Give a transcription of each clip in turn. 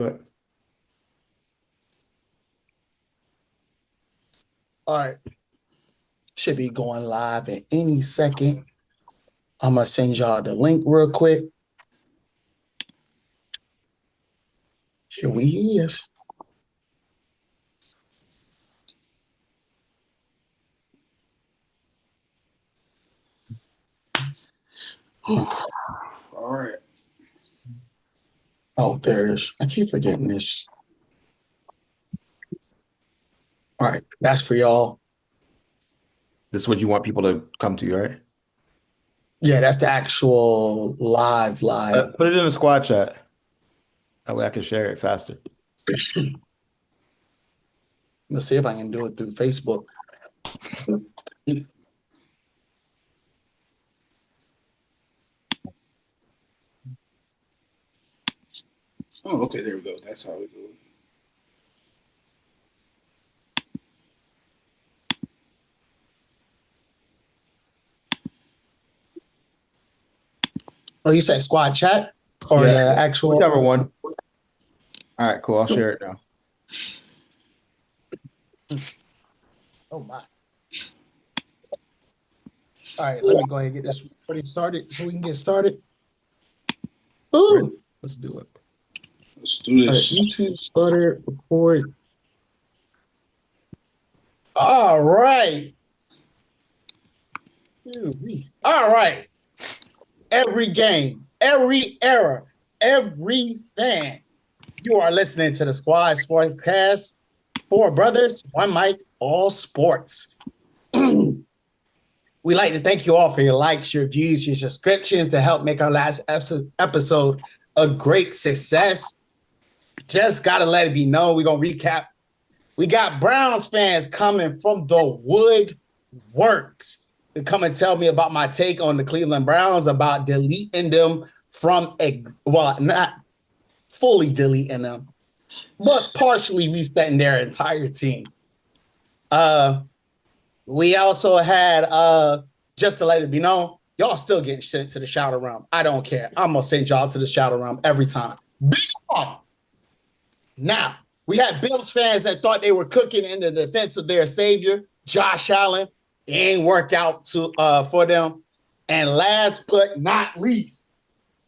But All right. Should be going live in any second. I'm going to send y'all the link real quick. Here we is. All right. Oh, there it is. I keep forgetting this. All right. That's for y'all. this is what you want people to come to you, right? Yeah, that's the actual live. Put it in the squad chat. That way I can share it faster. Let's see if I can do it through Facebook. Oh, okay. There we go. That's how we do it. Oh, you said squad chat or Yeah, the actual? whichever one. All right, cool. I'll share it now. Oh my. All right, let me go ahead and get this recording started so we can get started. Ooh. Let's do it. Let's do this. All right, YouTube started, record. All right. All right. Every game, every era, every fan. You are listening to the Squad Sportscast. 4 brothers, 1 mic, all sports. We'd like to thank you all for your likes, your views, your subscriptions to help make our last episode a great success. Just got to let it be known. We're going to recap. We got Browns fans coming from the woodworks to come and tell me about my take on the Cleveland Browns, about deleting them from, not fully deleting them, but partially resetting their entire team. We also had, just to let it be known, y'all still getting sent to the shout around. I don't care. I'm going to send y'all to the shout around every time. Now, we had Bills fans that thought they were cooking in the defense of their savior, Josh Allen. It ain't worked out for them. And last but not least,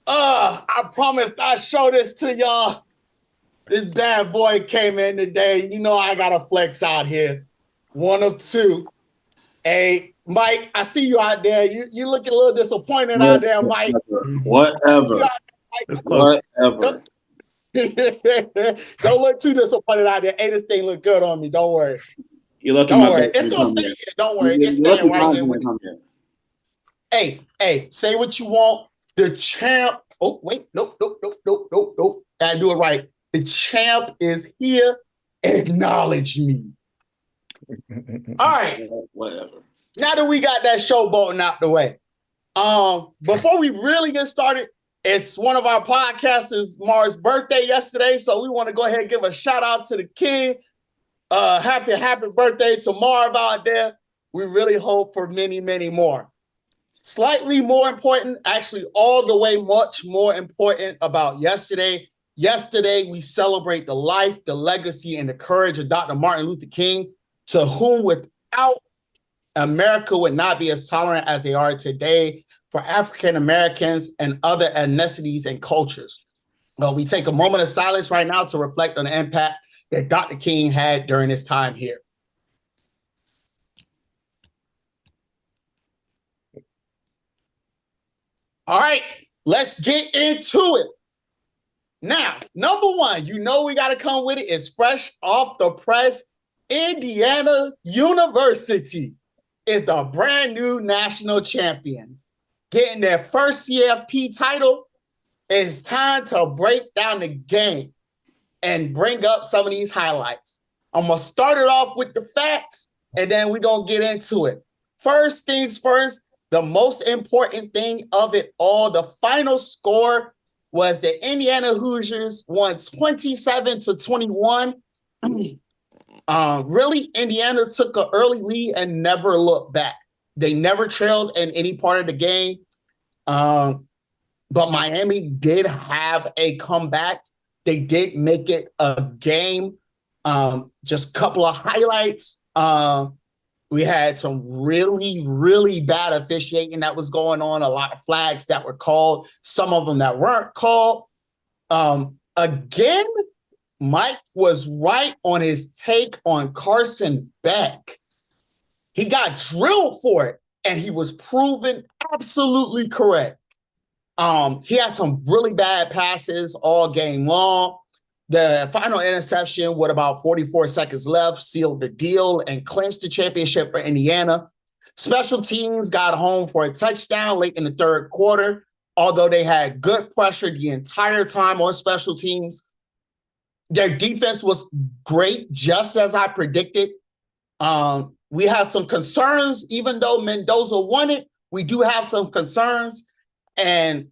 I promised I'd show this to y'all. This bad boy came in today. You know I got to flex out here. 1 of 2. Hey, Mike, I see you out there. You looking a little disappointed out there, Mike. Whatever. Whatever. Don't look too disappointed out there. Hey, this thing look good on me. Don't worry. You're looking Don't worry. It's going to stay here. Don't worry. It's staying right here with you. Hey, say what you want. The champ. Oh, wait. Nope. Gotta do it right. The champ is here. Acknowledge me. All right. Whatever. Now that we got that showboating out the way, before we really get started, it's one of our podcasters, Mar's birthday yesterday, so we want to go ahead and give a shout out to the king. Happy birthday to Marv out there. We really hope for many, many more. Slightly more important, actually all the way much more important about yesterday. Yesterday, we celebrate the life, the legacy, and the courage of Dr. Martin Luther King, to whom without America would not be as tolerant as they are today for African Americans and other ethnicities and cultures. We take a moment of silence right now to reflect on the impact that Dr. King had during his time here. All right, let's get into it. Now, number 1, you know we got to come with it. It's fresh off the press. Indiana University is the brand new national champions, getting their first CFP title. It's time to break down the game and bring up some of these highlights. I'm going to start it off with the facts, and then we're going to get into it. First things first, the most important thing of it all, the final score was the Indiana Hoosiers won 27-21. Really, Indiana took an early lead and never looked back. They never trailed in any part of the game. But Miami did have a comeback. They did make it a game. Just a couple of highlights. We had some really, really bad officiating that was going on. A lot of flags that were called, some of them that weren't called. Again, Mike was right on his take on Carson Beck. He got drilled for it, and he was proven absolutely correct. He had some really bad passes all game long. The final interception with about 44 seconds left sealed the deal and clinched the championship for Indiana. Special teams got home for a touchdown late in the third quarter, although they had good pressure the entire time on special teams. Their defense was great, just as I predicted. We have some concerns, even though Mendoza won it, we do have some concerns. And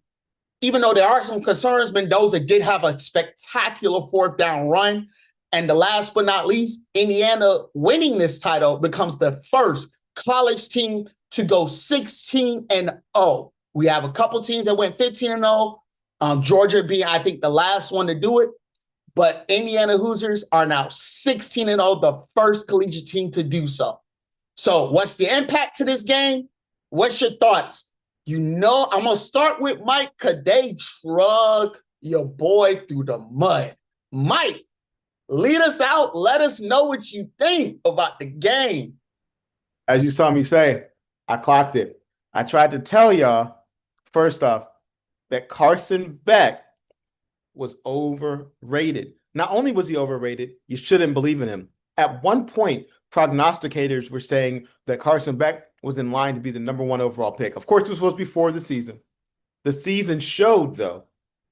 even though there are some concerns, Mendoza did have a spectacular fourth down run. And the last but not least, Indiana winning this title becomes the first college team to go 16-0. We have a couple teams that went 15-0. Georgia being, I think, the last one to do it. But Indiana Hoosiers are now 16-0, the first collegiate team to do so. So what's the impact to this game? What's your thoughts? I'm going to start with Mike because they drug your boy through the mud. Mike, lead us out. Let us know what you think about the game. As you saw me say, I clocked it. I tried to tell y'all, first off, that Carson Beck was overrated. Not only was he overrated, you shouldn't believe in him. At one point, prognosticators were saying that Carson Beck was in line to be the number 1 overall pick. Of course, this was before the season. The season showed, though,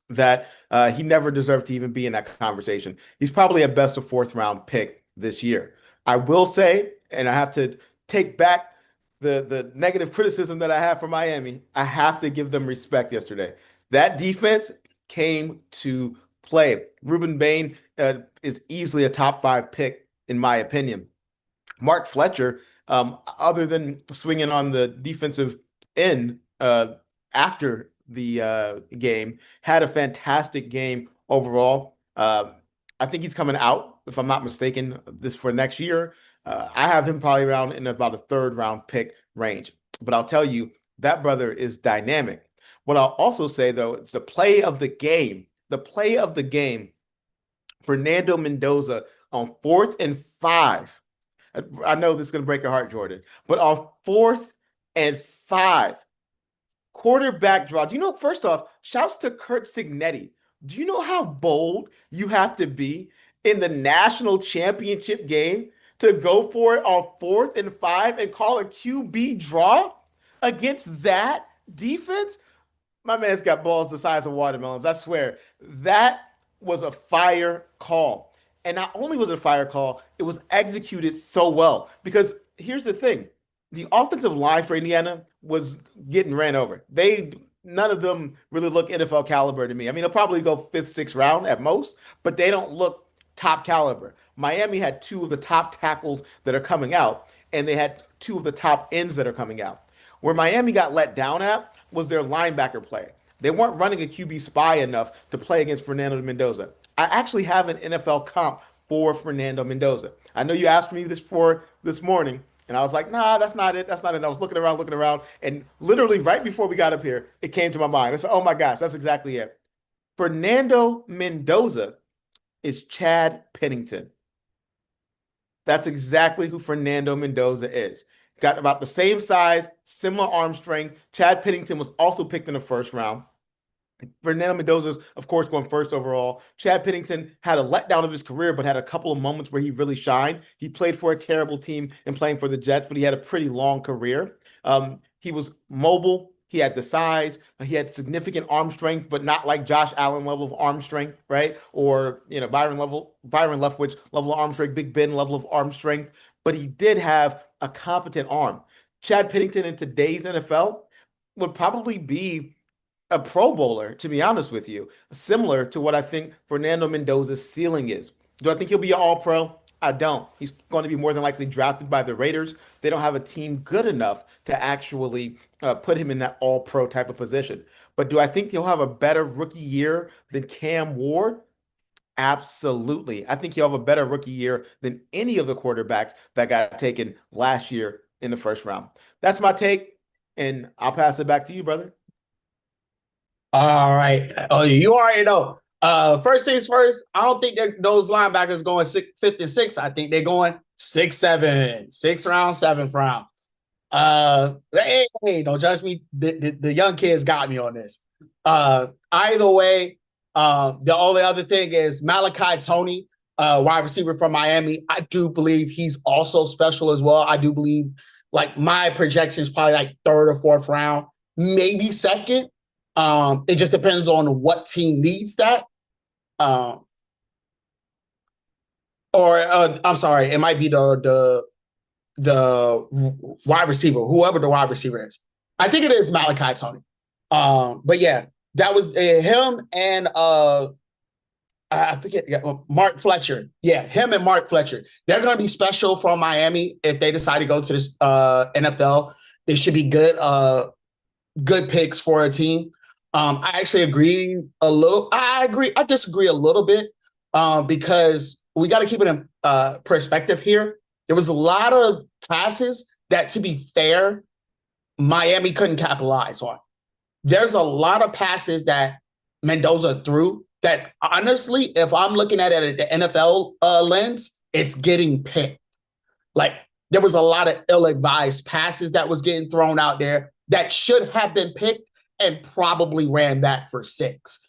that he never deserved to even be in that conversation. He's probably a best of 4th round pick this year. I will say, and I have to take back the negative criticism that I have for Miami, I have to give them respect yesterday. That defense came to play. Ruben Bain is easily a top 5 pick, in my opinion. Mark Fletcher, other than swinging on the defensive end after the game, had a fantastic game overall. I think he's coming out, if I'm not mistaken, this for next year. I have him probably around in about a 3rd round pick range. But I'll tell you, that brother is dynamic. What I'll also say, though, it's the play of the game. The play of the game, Fernando Mendoza on 4th and 5. I know this is going to break your heart, Jordan, but on 4th and 5, quarterback draw. Do you know, first off, shouts to Kurt Signetti. Do you know how bold you have to be in the national championship game to go for it on 4th and 5 and call a QB draw against that defense? My man's got balls the size of watermelons. I swear. That was a fire call. And not only was it a fire call, it was executed so well. Because here's the thing. The offensive line for Indiana was getting ran over. None of them really look NFL caliber to me. I mean, they'll probably go 5th, 6th round at most, but they don't look top caliber. Miami had 2 of the top tackles that are coming out, and they had 2 of the top ends that are coming out. Where Miami got let down at was their linebacker play. They weren't running a QB spy enough to play against Fernando Mendoza. I actually have an NFL comp for Fernando Mendoza. I know you asked me this morning, and I was like, nah, that's not it. That's not it. I was looking around, and literally right before we got up here, it came to my mind. I said, oh my gosh, that's exactly it. Fernando Mendoza is Chad Pennington. That's exactly who Fernando Mendoza is. Got about the same size, similar arm strength. Chad Pennington was also picked in the 1st round. Fernando Mendoza's, of course, going 1st overall. Chad Pennington had a letdown of his career, but had a couple of moments where he really shined. He played for a terrible team and playing for the Jets, but he had a pretty long career. He was mobile. He had the size. He had significant arm strength, but not like Josh Allen level of arm strength, right? Or Byron Leftwich level of arm strength, Big Ben level of arm strength. But he did have a competent arm. Chad Pennington in today's NFL would probably be a Pro Bowler, to be honest with you, similar to what I think Fernando Mendoza's ceiling is. Do I think he'll be an All-Pro? I don't. He's going to be more than likely drafted by the Raiders. They don't have a team good enough to actually put him in that All-Pro type of position. But do I think he'll have a better rookie year than Cam Ward? Absolutely. I think he'll have a better rookie year than any of the quarterbacks that got taken last year in the first round. That's my take, and I'll pass it back to you, brother. All right. Oh, you already know. First things first, I don't think those linebackers going 5th and 6th. I think they're going 6, 7, 6th round, 7th round. Hey, don't judge me. The young kids got me on this. Either way, the only other thing is Malachi Tony, wide receiver from Miami. I do believe he's also special as well. I do believe, like, my projection is probably like 3rd or 4th round, maybe 2nd. It just depends on what team needs that. I'm sorry, it might be the wide receiver, whoever the wide receiver is. I think it is Malachi Tony. But yeah, that was him and I forget, Mark Fletcher. Yeah, him and Mark Fletcher. They're going to be special from Miami if they decide to go to this NFL. They should be good picks for a team. I actually agree a little. I disagree a little bit because we got to keep it in perspective here. There was a lot of passes that, to be fair, Miami couldn't capitalize on. There's a lot of passes that Mendoza threw that, honestly, if I'm looking at it at the NFL lens, it's getting picked. Like, there was a lot of ill-advised passes that was getting thrown out there that should have been picked and probably ran that for 6.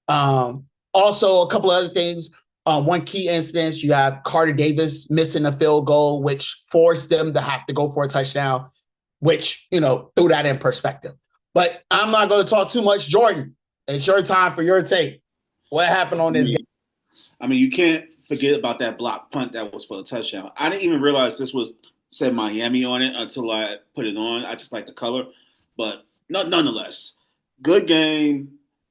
Also, a couple of other things. One key instance, you have Carter Davis missing a field goal, which forced them to have to go for a touchdown, which, threw that in perspective. But I'm not going to talk too much. Jordan, it's your time for your take. What happened on this game? I mean, you can't forget about that block punt that was for the touchdown. I didn't even realize this said Miami on it until I put it on. I just like the color. But nonetheless, good game.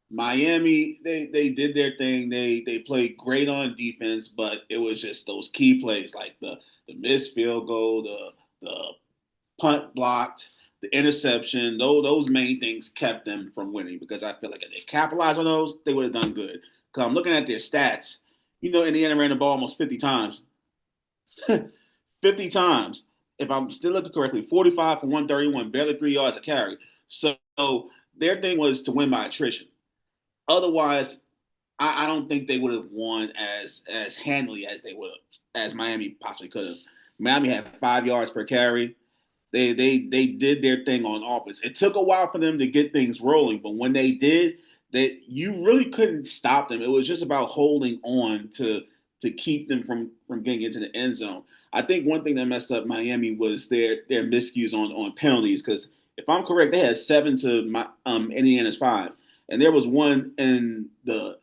Miami, they did their thing. They played great on defense, but it was just those key plays like the missed field goal, the punt blocked, the interception. Those main things kept them from winning because I feel like if they capitalized on those, they would have done good. Because I'm looking at their stats. Indiana ran the ball almost 50 times. 50 times. If I'm still looking correctly, 45 for 131, barely 3 yards a carry. So their thing was to win by attrition. Otherwise, I don't think they would have won as handily as they would have, as Miami possibly could have. Miami had 5 yards per carry. They did their thing on offense. It took a while for them to get things rolling, but when they did, you really couldn't stop them. It was just about holding on to keep them from getting into the end zone. I think one thing that messed up Miami was their miscues on penalties, because if I'm correct, they had 7 to Indiana's 5. And there was one in the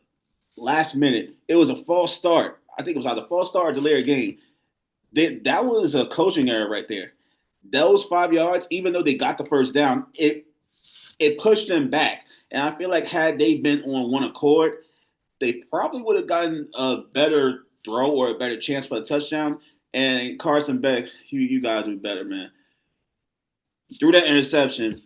last minute. It was a false start. I think it was either false start or delay a game. That was a coaching error right there. Those 5 yards, even though they got the first down, it pushed them back. And I feel like had they been on one accord, they probably would have gotten a better throw or a better chance for a touchdown. And Carson Beck, you got to do better, man. Threw that interception,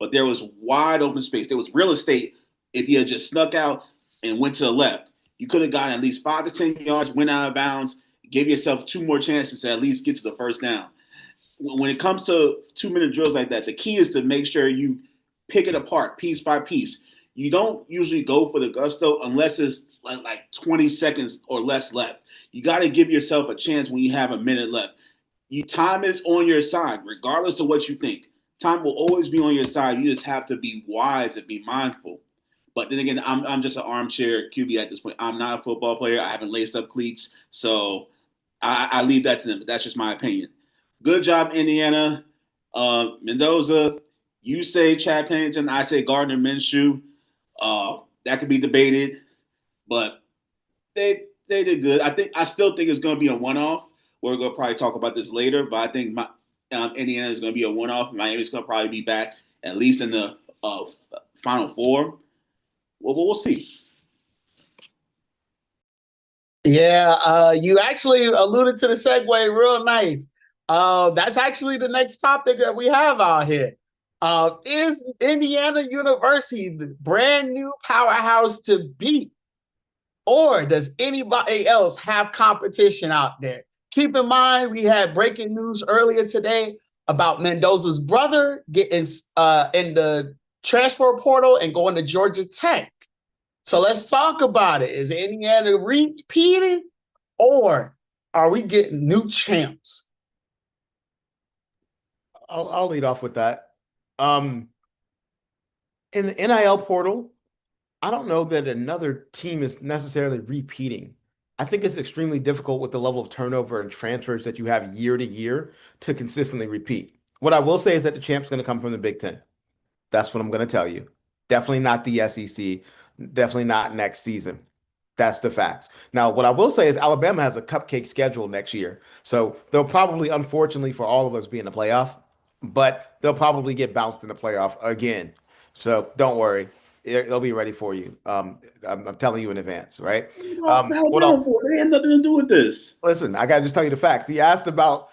but there was wide open space. There was real estate. If you had just snuck out and went to the left, you could have gotten at least 5 to 10 yards, went out of bounds, gave yourself 2 more chances to at least get to the first down. When it comes to 2-minute drills like that, the key is to make sure you pick it apart piece by piece. You don't usually go for the gusto unless it's like 20 seconds or less left. You got to give yourself a chance when you have a minute left. Time is on your side, regardless of what you think. Time will always be on your side. You just have to be wise and be mindful. But then again, I'm just an armchair QB at this point. I'm not a football player. I haven't laced up cleats. So I leave that to them. But that's just my opinion. Good job, Indiana. Mendoza, you say Chad Pennington. I say Gardner Minshew. That could be debated. But they did good. I still think it's going to be a one-off. We're going to probably talk about this later. But I think Indiana is going to be a one-off. Miami's going to probably be back at least in the Final Four. Well, we'll see. Yeah, you actually alluded to the segue real nice. That's actually the next topic that we have out here. Is Indiana University the brand new powerhouse to beat? or does anybody else have competition out there? Keep in mind, we had breaking news earlier today about Mendoza's brother getting in the transfer portal and going to Georgia Tech. So let's talk about it. Is Indiana repeating, or are we getting new champs? I'll lead off with that. In the NIL portal, I don't know that another team is necessarily repeating. I think it's extremely difficult with the level of turnover and transfers that you have year to year to consistently repeat. What I will say is that the champ's going to come from the Big Ten. That's what I'm going to tell you. Definitely not the SEC. Definitely not next season. That's the facts. Now, what I will say is Alabama has a cupcake schedule next year. So they'll probably, unfortunately for all of us, be in the playoff, but they'll probably get bounced in the playoff again. So don't worry. They'll be ready for you. I'm telling you in advance, right? What Alabama for? They had nothing to do with this. Listen, I gotta just tell you the facts. He asked about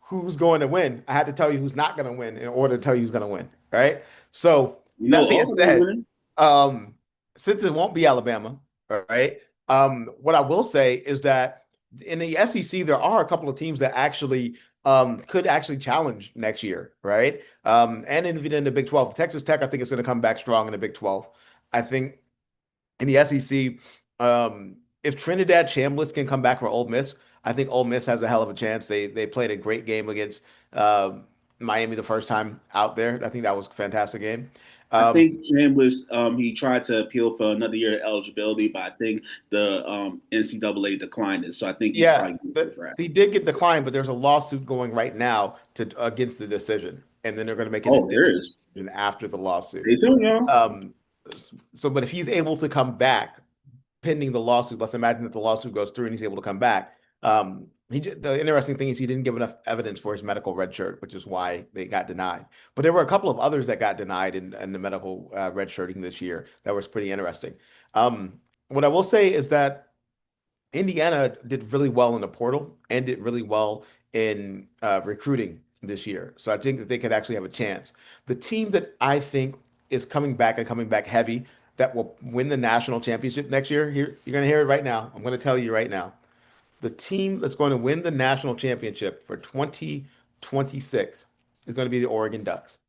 who's going to win. I had to tell you who's not going to win in order to tell you who's going to win, right? So that being said, um, since it won't be Alabama, all right, what I will say is that in the SEC there are a couple of teams that actually could actually challenge next year, right? And even in the Big 12, Texas Tech, I think it's going to come back strong in the Big 12. I think in the SEC, if Trinidad Chambliss can come back for Ole Miss, I think Ole Miss has a hell of a chance. They played a great game against Miami the first time out there. I think that was a fantastic game. I think Chambliss, he tried to appeal for another year of eligibility, but I think the NCAA declined it. So I think he's probably he did get declined, but there's a lawsuit going right now against the decision, and then they're going to make an decision after the lawsuit. They do, yeah. But if he's able to come back pending the lawsuit, let's imagine that the lawsuit goes through and he's able to come back. The interesting thing is he didn't give enough evidence for his medical red shirt, which is why they got denied. But there were a couple of others that got denied in the medical red shirting this year. That was pretty interesting. What I will say is that Indiana did really well in the portal and did really well in recruiting this year. So I think that they could actually have a chance. The team that I think is coming back and coming back heavy that will win the national championship next year, here you're going to hear it right now. I'm going to tell you right now. The team that's going to win the national championship for 2026 is going to be the Oregon Ducks.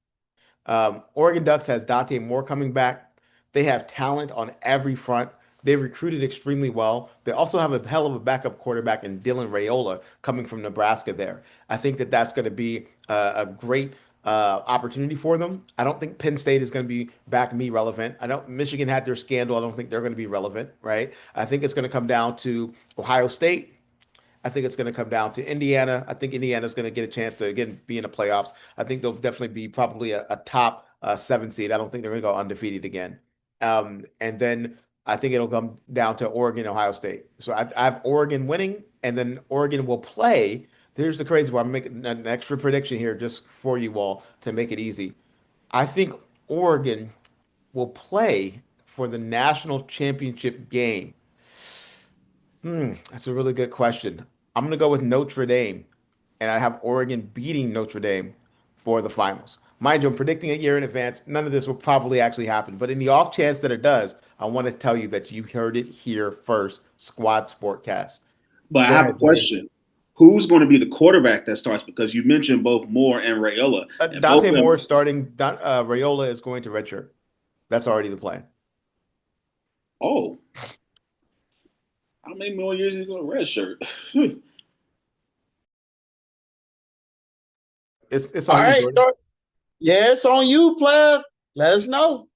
Oregon Ducks has Dante Moore coming back. They have talent on every front. They recruited extremely well. They also have a hell of a backup quarterback in Dylan Raiola coming from Nebraska there. I think that that's going to be a great opportunity for them. I don't think Penn State is going to be back me relevant. I don't. Michigan had their scandal. I don't think they're going to be relevant, right? I think it's going to come down to Ohio State. I think it's going to come down to Indiana. I think Indiana's going to get a chance to, again, be in the playoffs. I think they'll definitely be probably a top 7 seed. I don't think they're going to go undefeated again. And then I think it'll come down to Oregon, Ohio State. So I have Oregon winning, and then Oregon will play. Here's the crazy one. I'm making an extra prediction here just for you all to make it easy. I think Oregon will play for the national championship game. That's a really good question. I'm going to go with Notre Dame, and I have Oregon beating Notre Dame for the finals. Mind you, I'm predicting a year in advance. None of this will probably actually happen, but in the off chance that it does, I want to tell you that you heard it here first, Squad Sportcast. But I have a question. Who's going to be the quarterback that starts? Because you mentioned both Moore and Raiola. Dante Moore starting. Raiola is going to redshirt. That's already the plan. Oh. How many more years is he going to redshirt? It's all on right. you, Jordan. Yeah, it's on you, player. Let us know.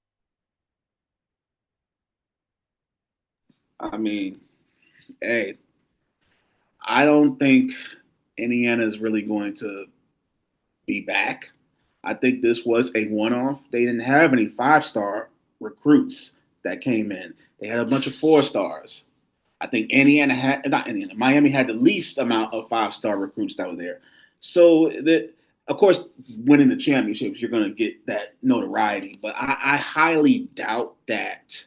I mean, hey, I don't think Indiana is really going to be back. I think this was a one-off. They didn't have any 5-star recruits that came in. They had a bunch of 4-stars. I think Miami had the least amount of 5-star recruits that were there. So that, of course, winning the championships, you're going to get that notoriety. But I highly doubt that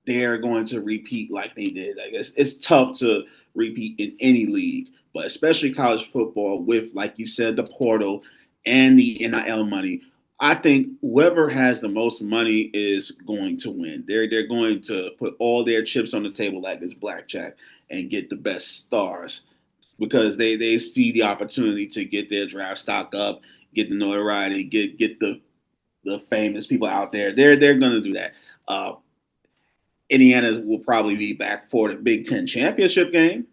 they're going to repeat like they did. I guess it's tough to repeat in any league, but especially college football with, like you said, the portal and the NIL money. I think whoever has the most money is going to win. They're going to put all their chips on the table like it's blackjack and get the best stars because they see the opportunity to get their draft stock up, get the notoriety, get the famous people out there. They're going to do that. Uh, Indiana will probably be back for the Big Ten championship game.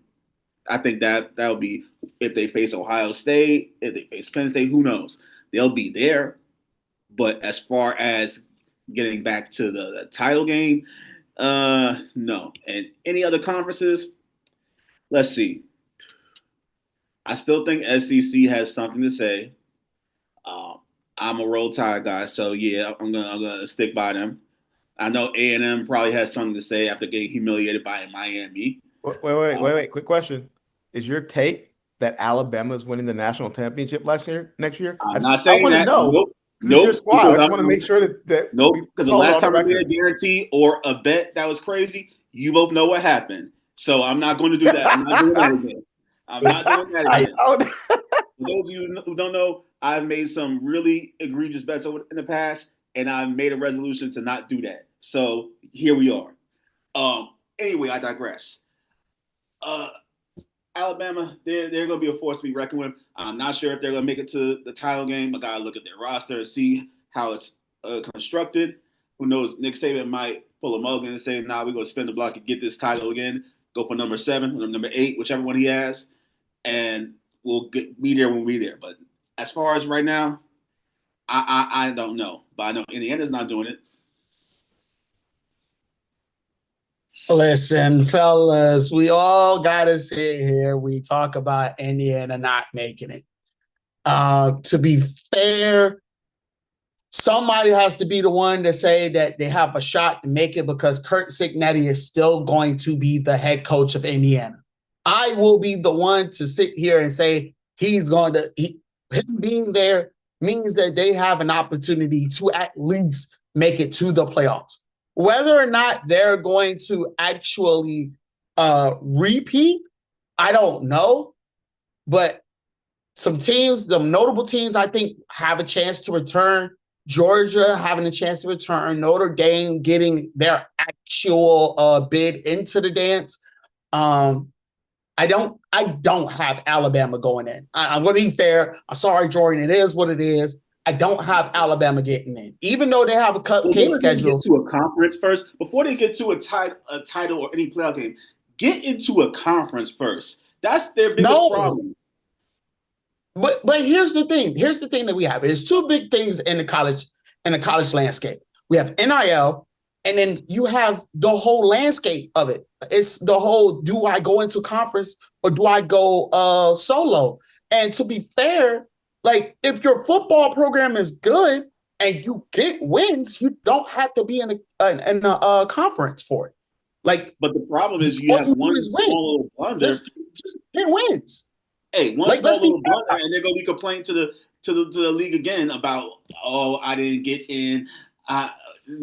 I think that'll be if they face Ohio State, if they face Penn State, who knows? They'll be there. But as far as getting back to the title game, no. And any other conferences? Let's see. I still think SEC has something to say. Um, I'm a Roll Tide guy, so yeah, I'm gonna stick by them. I know A&M probably has something to say after getting humiliated by Miami. Wait. Quick question. Is your take that Alabama is winning the national championship next year? I'm not I saying want to that. know Nope, because it's your nope. squad. Because I just I'm want to make sure that nope. we Because the call it last on the time we made a record. guarantee or a bet that was crazy, you both know what happened. So I'm not going to do that. I'm not doing that again. I'm not doing that again. For those of you who don't know, I've made some really egregious bets in the past, and I've made a resolution to not do that. So here we are. Anyway, I digress. Uh, Alabama, they're going to be a force to be reckoned with. I'm not sure if they're going to make it to the title game. I got to look at their roster and see how it's constructed. Who knows? Nick Saban might pull a mulligan and say, "Nah, we're going to spin the block and get this title again. Go for number 7 or number 8, whichever one he has, and be there when we're there." But as far as right now, I don't know. But I know Indiana's not doing it. Listen, fellas, we all got to sit here. We talk about Indiana not making it. To be fair, somebody has to be the one to say that they have a shot to make it because Kurt Signetti is still going to be the head coach of Indiana. I will be the one to sit here and say he's going to, him being there means that they have an opportunity to at least make it to the playoffs. Whether or not they're going to actually repeat, I don't know. But some teams, the notable teams, I think, have a chance to return. Georgia having a chance to return. Notre Dame getting their actual bid into the dance. I don't have Alabama going in. I'm going to be fair. I'm sorry, Jordan. It is what it is. I don't have Alabama getting in, even though they have a cupcake schedule. Get to a conference first before they get to a title or any playoff game. Get into a conference first. That's their biggest problem. But here's the thing. Here's the thing that we have. There's two big things in the college landscape. We have NIL, and then you have the whole landscape of it. It's the whole: do I go into conference or do I go solo? And to be fair, like if your football program is good and you get wins, you don't have to be in a conference for it. Like, but the problem is you have one small little blunder. Just get wins. Hey, one small little blunder, and they're gonna be complaining to the league again about, oh, I didn't get in. They're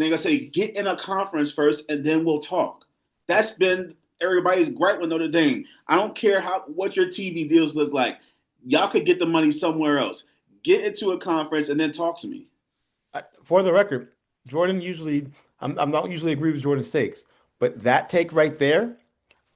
gonna say get in a conference first, and then we'll talk. That's been everybody's gripe with Notre Dame. I don't care what your TV deals look like. Y'all could get the money somewhere else. Get into a conference and then talk to me. For the record, Jordan usually, I'm not usually agree with Jordan's takes, but that take right there,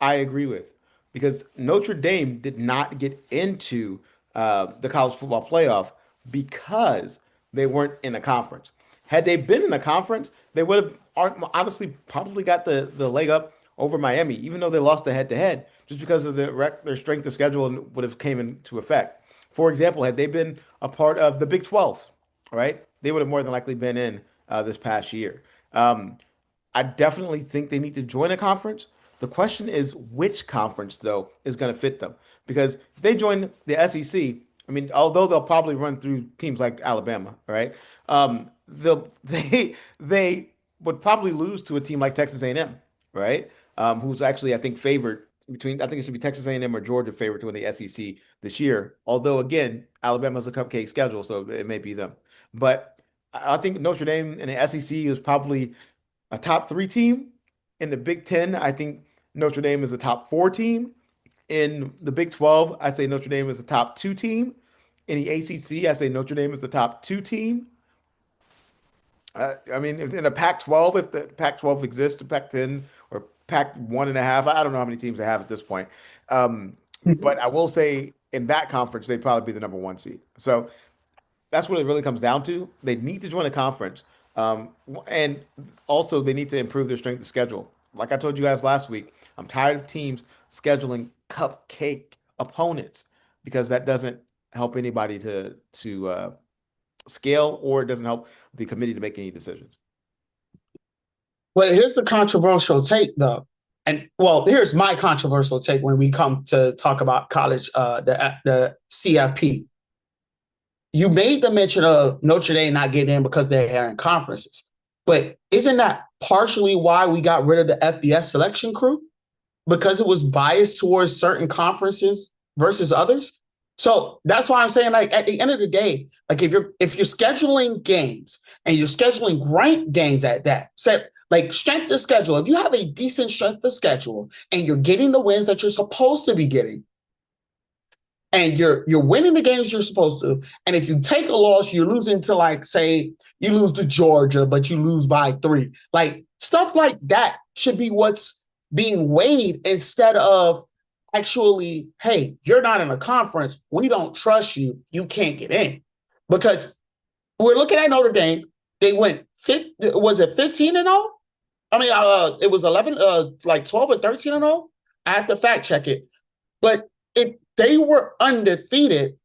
I agree with because Notre Dame did not get into the college football playoff because they weren't in a conference. Had they been in a conference, they would have honestly probably got the leg up over Miami, even though they lost the head to head, just because of their strength of schedule and would have came into effect. For example, had they been a part of the Big 12, right, they would have more than likely been in this past year. I definitely think they need to join a conference. The question is which conference, though, is going to fit them. Because if they join the SEC, I mean, although they'll probably run through teams like Alabama, right? They would probably lose to a team like Texas A&M, right? Who's actually, I think, favored between, I think it should be Texas A&M or Georgia favored to win the SEC this year. Although, again, Alabama's a cupcake schedule, so it may be them. But I think Notre Dame in the SEC is probably a top 3 team. In the Big Ten, I think Notre Dame is a top 4 team. In the Big 12, I say Notre Dame is a top 2 team. In the ACC, I say Notre Dame is the top 2 team. I mean, if in a Pac-12, if the Pac-12 exists, the Pac-10 or Pac 1.5, I don't know how many teams they have at this point. But I will say in that conference, they'd probably be the number one seed. So that's what it really comes down to. They need to join a conference. And also they need to improve their strength of schedule. Like I told you guys last week, I'm tired of teams scheduling cupcake opponents because that doesn't help anybody to scale, or it doesn't help the committee to make any decisions. Well, here's the controversial take, though. And well, here's my controversial take when we come to talk about college, the CFP. You made the mention of Notre Dame not getting in because they're in conferences. But isn't that partially why we got rid of the FBS selection crew? Because it was biased towards certain conferences versus others. So that's why I'm saying, like, at the end of the day, like if you're scheduling games and you're scheduling ranked games at that, say like strength of schedule, if you have a decent strength of schedule and you're getting the wins that you're supposed to be getting, and you're winning the games you're supposed to, and if you take a loss, you're losing to, like, say you lose to Georgia, but you lose by 3. Like stuff like that should be what's being weighed instead of actually, hey, you're not in a conference. We don't trust you. You can't get in. Because we're looking at Notre Dame. They went, was it 15-0? I mean, it was 11, like 12 or 13-0. I have to fact check it. But if they were undefeated,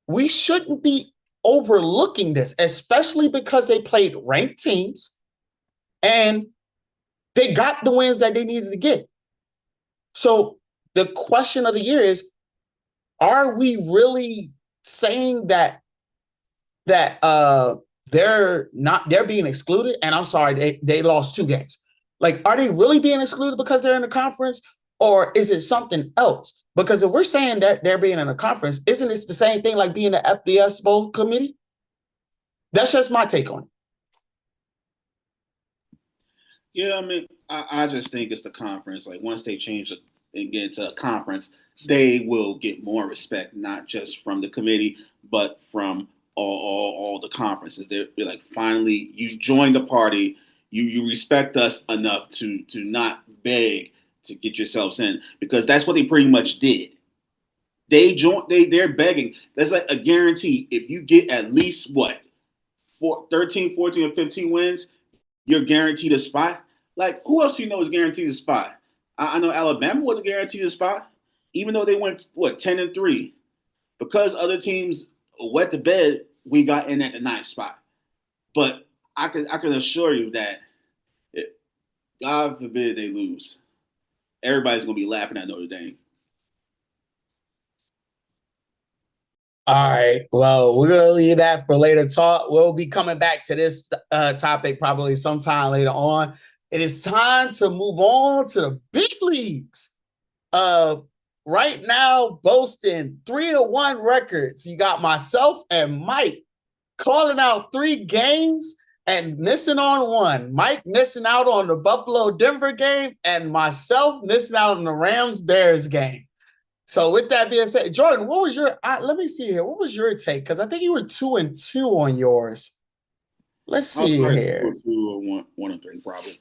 we shouldn't be overlooking this, especially because they played ranked teams and they got the wins that they needed to get. So the question of the year is, are we really saying that they're being excluded? And I'm sorry, they lost 2 games. Like, are they really being excluded because they're in a conference, or is it something else? Because if we're saying that they're being in a conference, isn't it the same thing like being the FBS bowl committee? That's just my take on it. Yeah, I mean, I just think it's the conference. Like once they change it and get into a conference, they will get more respect, not just from the committee, but from all the conferences. They're like, finally, you joined the party. You respect us enough to not beg to get yourselves in, because that's what they pretty much did. They're begging. That's like a guarantee. If you get at least 13, 14, or 15 wins, you're guaranteed a spot. Like, who else you know is guaranteed a spot? I know Alabama wasn't guaranteed a spot, even though they went 10-3. Because other teams wet the bed, we got in at the 9th spot. But I can assure you that, God forbid they lose, everybody's gonna be laughing at Notre Dame. All right. Well, we're going to leave that for later talk. We'll be coming back to this topic probably sometime later on. It is time to move on to the big leagues. Right now, boasting 3-1 records. You got myself and Mike calling out 3 games and missing on 1. Mike missing out on the Buffalo-Denver game, and myself missing out on the Rams-Bears game. So with that being said, Jordan, what was your? Let me see here. What was your take? Because I think you were 2-2 on yours. Let's see here. 2 or 1-3 probably.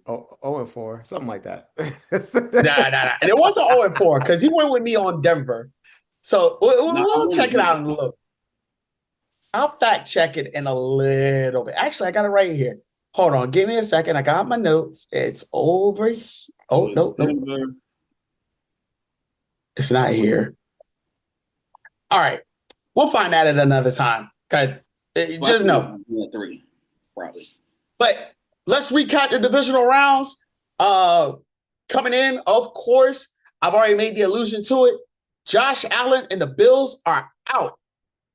0-4, something like that. Nah. And it wasn't 0-4 because he went with me on Denver. So we'll check it out in a little. I'll fact check it in a little bit. Actually, I got it right here. Hold on. Give me a second. I got my notes. It's over here. Oh, no. It's not here. All right. We'll find out at another time. Just know. 3, probably. But let's recap the divisional rounds. Coming in, of course, I've already made the allusion to it. Josh Allen and the Bills are out.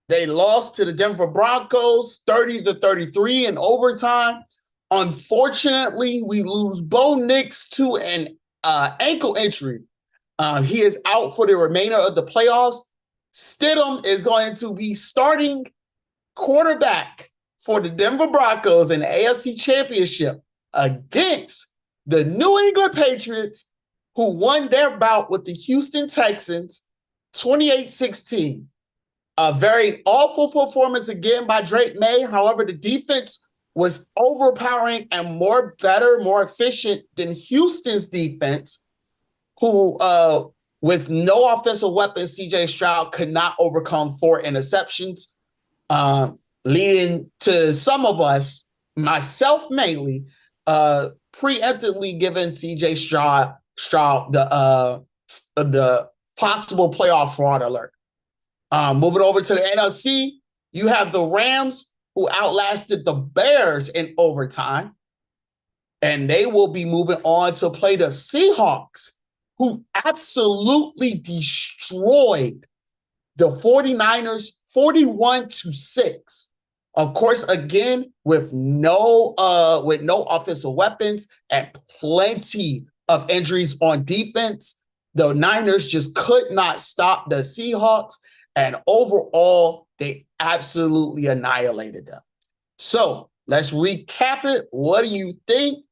They lost to the Denver Broncos 30-33 in overtime. Unfortunately, we lose Bo Nix to an ankle injury. He is out for the remainder of the playoffs. Stidham is going to be starting quarterback for the Denver Broncos in the AFC Championship against the New England Patriots, who won their bout with the Houston Texans 28-16. A very awful performance again by Drake May. However, the defense was overpowering and more efficient than Houston's defense, who with no offensive weapons, CJ Stroud could not overcome 4 interceptions, leading to some of us, myself mainly, preemptively giving CJ Stroud the possible playoff fraud alert. Moving over to the NFC, you have the Rams, who outlasted the Bears in overtime, and they will be moving on to play the Seahawks, who absolutely destroyed the 49ers 41-6. Of course, again, with no offensive weapons and plenty of injuries on defense, the Niners just could not stop the Seahawks, and overall, they absolutely annihilated them. So let's recap it. What do you think?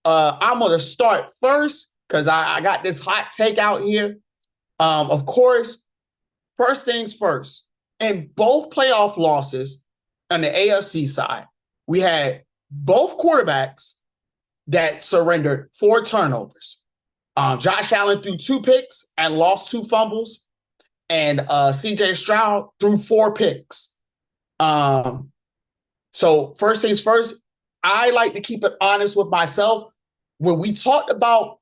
I'm going to start first because I got this hot take out here. Of course, first things first. In both playoff losses on the AFC side, we had both quarterbacks that surrendered 4 turnovers. Josh Allen threw 2 picks and lost 2 fumbles, and CJ Stroud threw 4 picks. So first things first, I like to keep it honest with myself. When we talked about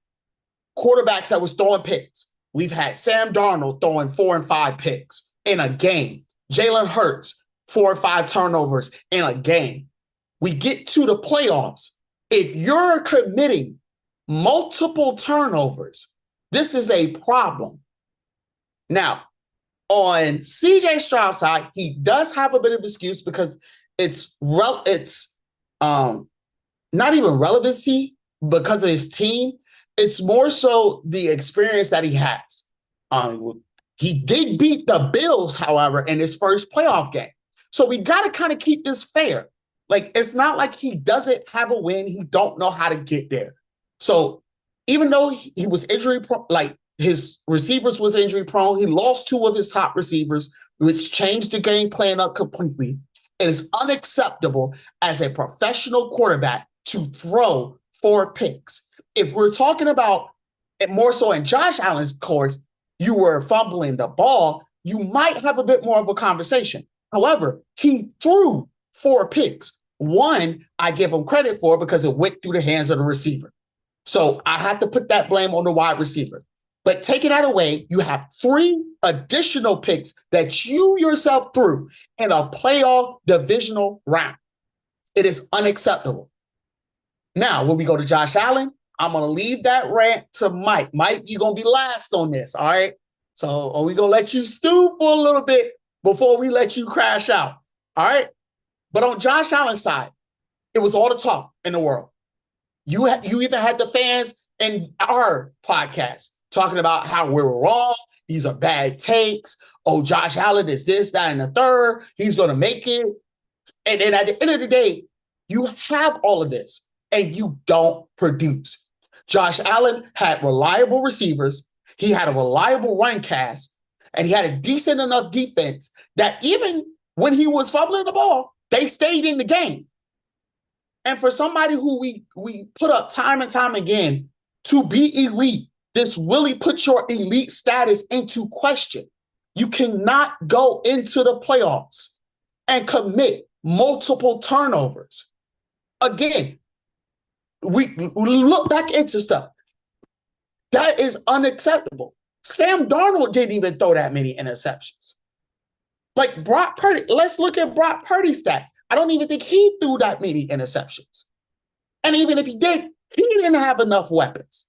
quarterbacks that was throwing picks, we've had Sam Darnold throwing 4 and 5 picks in a game. Jalen Hurts, 4 or 5 turnovers in a game. We get to the playoffs. If you're committing multiple turnovers, this is a problem. Now, on CJ Stroud's side, he does have a bit of excuse because it's not even relevancy because of his team. It's more so the experience that he has. He did beat the Bills, however, in his first playoff game. So we got to kind of keep this fair. Like, it's not like he doesn't have a win. He don't know how to get there. So even though he was injury prone, like his receivers was injury prone, he lost 2 of his top receivers, which changed the game plan up completely. It is unacceptable as a professional quarterback to throw 4 picks. If we're talking about it more so in Josh Allen's course, you were fumbling the ball, you might have a bit more of a conversation. However, he threw 4 picks. 1, I give him credit for because it went through the hands of the receiver. So I have to put that blame on the wide receiver. But taking that away, you have 3 additional picks that you yourself threw in a playoff divisional round. It is unacceptable. Now, when we go to Josh Allen, I'm going to leave that rant to Mike. Mike, you're going to be last on this, all right? So are we going to let you stew for a little bit before we let you crash out, all right? But on Josh Allen's side, it was all the talk in the world. You even had the fans in our podcast talking about how we're wrong. These are bad takes. Oh, Josh Allen is this, that, and the third. He's going to make it. And then at the end of the day, you have all of this and you don't produce. Josh Allen had reliable receivers. He had a reliable run cast, and he had a decent enough defense that even when he was fumbling the ball, they stayed in the game. And for somebody who we put up time and time again to be elite, this really puts your elite status into question. You cannot go into the playoffs and commit multiple turnovers. Again, we look back into stuff. That is unacceptable. Sam Darnold didn't even throw that many interceptions. Like Brock Purdy, let's look at Brock Purdy's stats. I don't even think he threw that many interceptions. And even if he did, he didn't have enough weapons.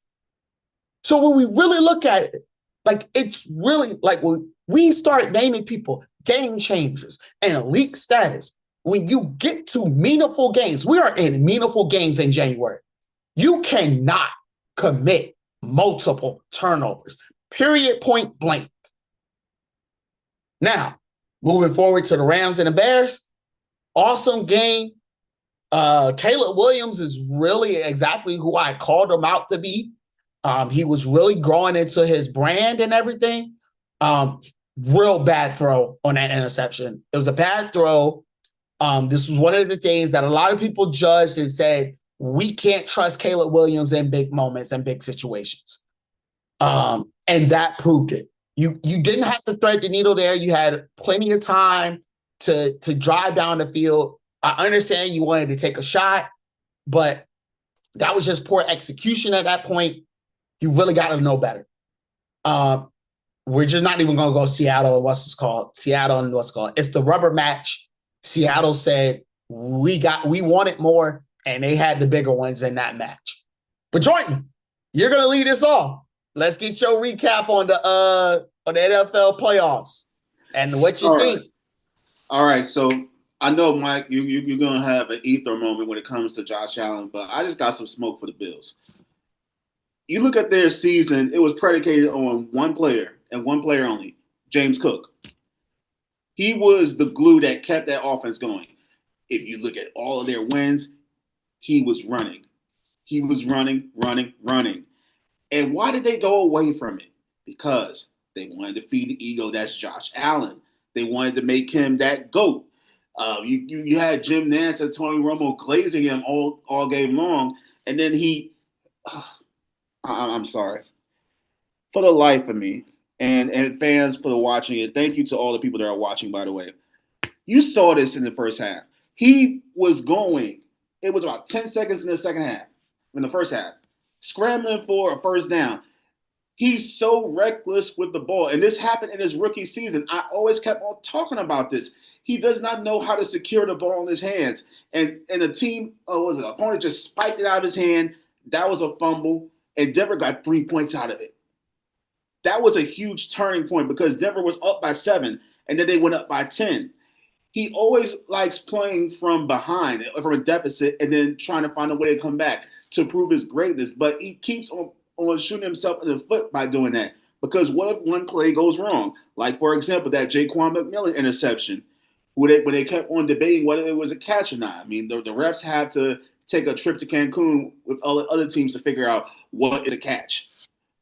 So when we really look at it, like it's really like when we start naming people game changers and elite status, when you get to meaningful games, we are in meaningful games in January. You cannot commit multiple turnovers, period, point blank. Now, moving forward to the Rams and the Bears, awesome game. Caleb Williams is really exactly who I called him out to be. He was really growing into his brand and everything. Real bad throw on that interception. It was a bad throw. This was one of the things that a lot of people judged and said, we can't trust Caleb Williams in big moments and big situations. And that proved it. You didn't have to thread the needle there. You had plenty of time to drive down the field. I understand you wanted to take a shot, but that was just poor execution at that point. You really got to know better. We're just not even going to go Seattle and what's it called. It's the rubber match. Seattle said we wanted more, and they had the bigger ones in that match. But Jordan, you're going to lead us off. Let's get your recap on the NFL playoffs and what you think. All right, so I know, Mike, you're gonna have an ether moment when it comes to Josh Allen, but I just got some smoke for the Bills. You look at their season; it was predicated on one player and one player only, James Cook. He was the glue that kept that offense going. If you look at all of their wins, he was running. He was running. And why did they go away from it? Because they wanted to feed the ego. That's Josh Allen. They wanted to make him that GOAT. You had Jim Nantz and Tony Romo glazing him all game long, and then I'm sorry. For the life of me, and fans for watching it, thank you to all the people that are watching, by the way. You saw this in the first half. He was going, it was about 10 seconds in the second half, in the first half, scrambling for a first down. He's so reckless with the ball. And this happened in his rookie season. I always kept on talking about this. He does not know how to secure the ball in his hands. And the team, opponent just spiked it out of his hand. That was a fumble. And Denver got 3 points out of it. That was a huge turning point because Denver was up by 7, and then they went up by 10. He always likes playing from behind, from a deficit, and then trying to find a way to come back to prove his greatness. But he keeps on shooting himself in the foot by doing that. Because what if one play goes wrong? Like, for example, that Jaquan McMillan interception, when they kept on debating whether it was a catch or not. I mean, the refs have to take a trip to Cancun with other teams to figure out what is a catch.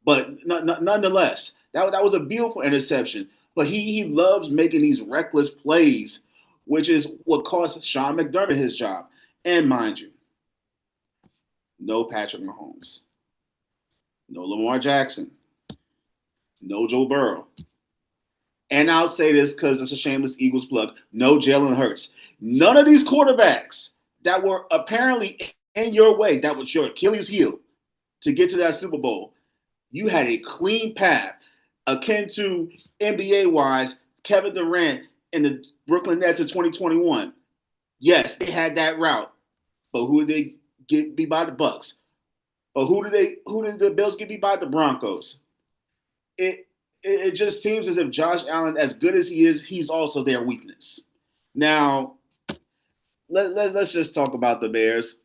But nonetheless, that was a beautiful interception. But he loves making these reckless plays, which is what cost Sean McDermott his job. And mind you, no Patrick Mahomes, no Lamar Jackson, no Joe Burrow. And I'll say this because it's a shameless Eagles plug, no Jalen Hurts. None of these quarterbacks that were apparently in your way, that was your Achilles heel to get to that Super Bowl, you had a clean path akin to NBA-wise Kevin Durant and the Brooklyn Nets in 2021. Yes, they had that route, but who did they get beat by? The Bucks. But who did the Bills get beat by? The Broncos. It just seems as if Josh Allen, as good as he is, he's also their weakness. Now, let's just talk about the Bears.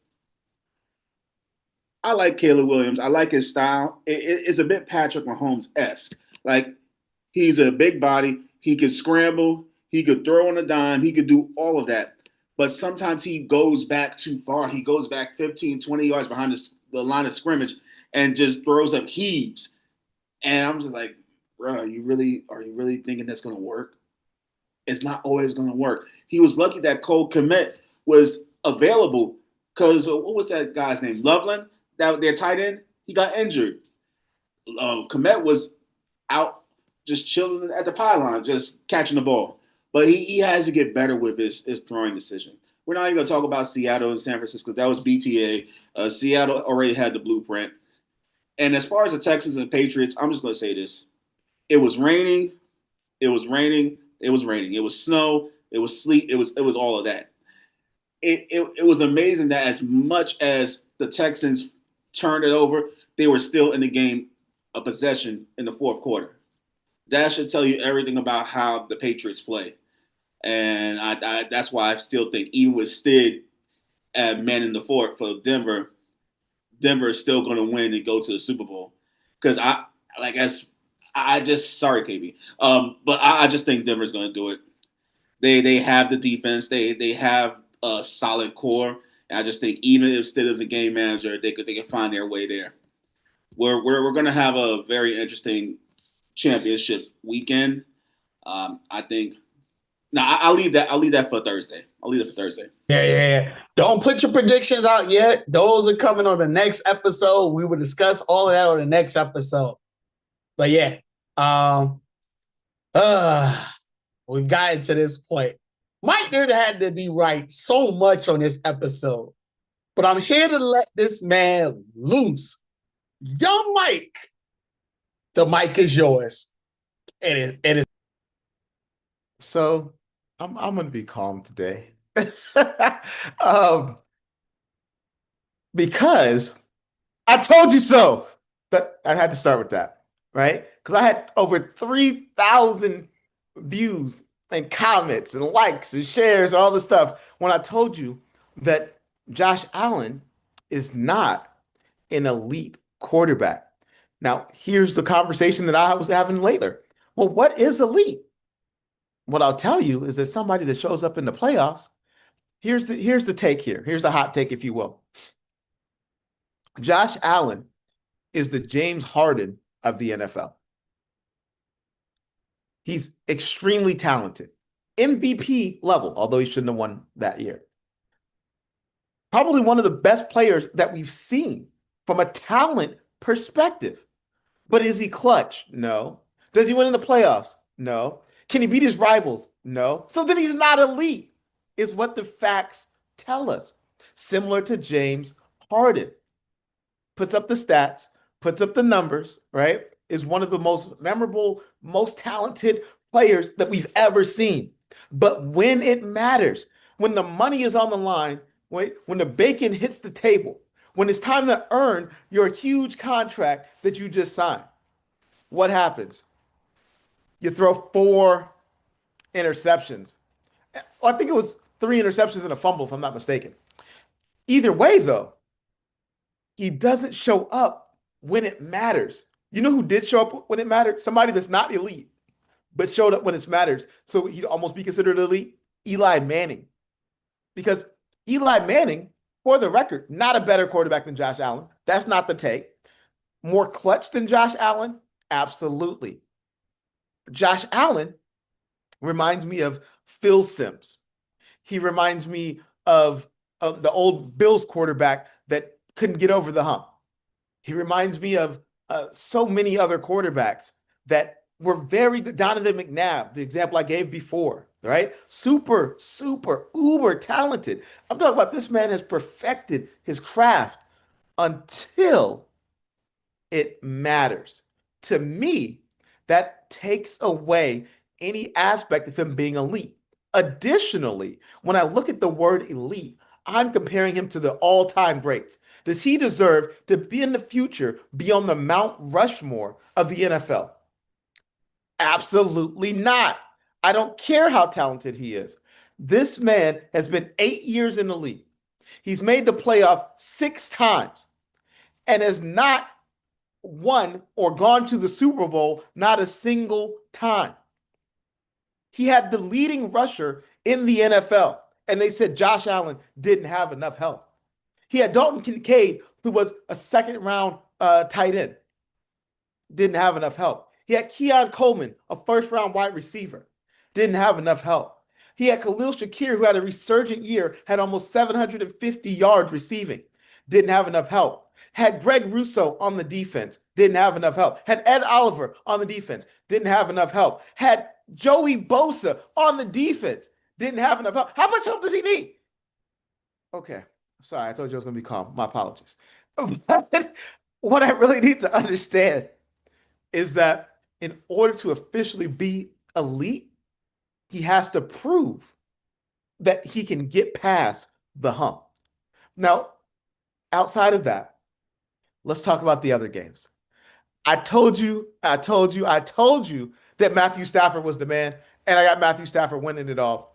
I like Caleb Williams. I like his style. It's a bit Patrick Mahomes-esque. Like, he's a big body. He could scramble. He could throw on a dime. He could do all of that. But sometimes he goes back too far. He goes back 15, 20 yards behind the line of scrimmage and just throws up heaves. And I'm just like, bro, are you really thinking that's going to work? It's not always going to work. He was lucky that Cole Kmet was available because what was that guy's name? Loveland, that their tight end. He got injured. Kmet was out just chilling at the pylon, just catching the ball. But he has to get better with his throwing decision. We're not even going to talk about Seattle and San Francisco. That was BTA. Seattle already had the blueprint. And as far as the Texans and the Patriots, I'm just going to say this. It was raining. It was raining. It was raining. It was snow. It was sleet. It was all of that. It was amazing that as much as the Texans turned it over, they were still in the game of possession in the fourth quarter. That should tell you everything about how the Patriots play. And that's why I still think, even with Stid at man in the fort for Denver is still going to win and go to the Super Bowl. Because sorry, KB. But I just think Denver's going to do it. They have the defense. They have a solid core. And I just think even if Stid is a game manager, they could find their way there. We're going to have a very interesting championship weekend. I think No, I'll leave that. I'll leave that for Thursday. I'll leave it for Thursday. Yeah. Don't put your predictions out yet. Those are coming on the next episode. We will discuss all of that on the next episode. But yeah, we've gotten to this point. Mike Good had to be right so much on this episode, but I'm here to let this man loose. Young Mike, the mic is yours. It is. So I'm gonna be calm today. Because I told you so. That I had to start with that, right? Because I had over 3,000 views and comments and likes and shares and all this stuff when I told you that Josh Allen is not an elite quarterback. Now, here's the conversation that I was having later. Well, what is elite? What I'll tell you is that somebody that shows up in the playoffs, here's the take here. Here's the hot take, if you will. Josh Allen is the James Harden of the NFL. He's extremely talented. MVP level, although he shouldn't have won that year. Probably one of the best players that we've seen from a talent perspective. But is he clutch? No. Does he win in the playoffs? No. Can he beat his rivals? No. So then he's not elite, is what the facts tell us. Similar to James Harden. Puts up the stats, puts up the numbers, right? Is one of the most memorable, most talented players that we've ever seen. But when it matters, when the money is on the line, when the bacon hits the table, when it's time to earn your huge contract that you just signed, what happens? You throw 4 interceptions. Well, I think it was 3 interceptions and a fumble, if I'm not mistaken. Either way, though, he doesn't show up when it matters. You know who did show up when it mattered? Somebody that's not elite, but showed up when it matters. So he'd almost be considered elite. Eli Manning. Because Eli Manning, for the record, not a better quarterback than Josh Allen. That's not the take. More clutch than Josh Allen? Absolutely. Josh Allen reminds me of Phil Simms. He reminds me of the old Bills quarterback that couldn't get over the hump. He reminds me of so many other quarterbacks that were very good. Donovan McNabb, the example I gave before, right? Super, uber talented. I'm talking about this man has perfected his craft until it matters. To me, that takes away any aspect of him being elite. Additionally, when I look at the word elite, I'm comparing him to the all-time greats. Does he deserve to be in the future, be on the Mount Rushmore of the NFL? Absolutely not. I don't care how talented he is. This man has been 8 years in the league. He's made the playoff 6 times and has not won or gone to the Super Bowl not a single time. He had the leading rusher in the NFL, and they said Josh Allen didn't have enough help. He had Dalton Kincaid, who was a second-round tight end, didn't have enough help. He had Keon Coleman, a first-round wide receiver, didn't have enough help. He had Khalil Shakir, who had a resurgent year, had almost 750 yards receiving, didn't have enough help. Had Greg Russo on the defense, didn't have enough help. Had Ed Oliver on the defense, didn't have enough help. Had Joey Bosa on the defense, didn't have enough help. How much help does he need? Okay, sorry, I told you I was going to be calm. My apologies. What I really need to understand is that in order to officially be elite, he has to prove that he can get past the hump. Now, outside of that, let's talk about the other games. I told you that Matthew Stafford was the man, and I got Matthew Stafford winning it all.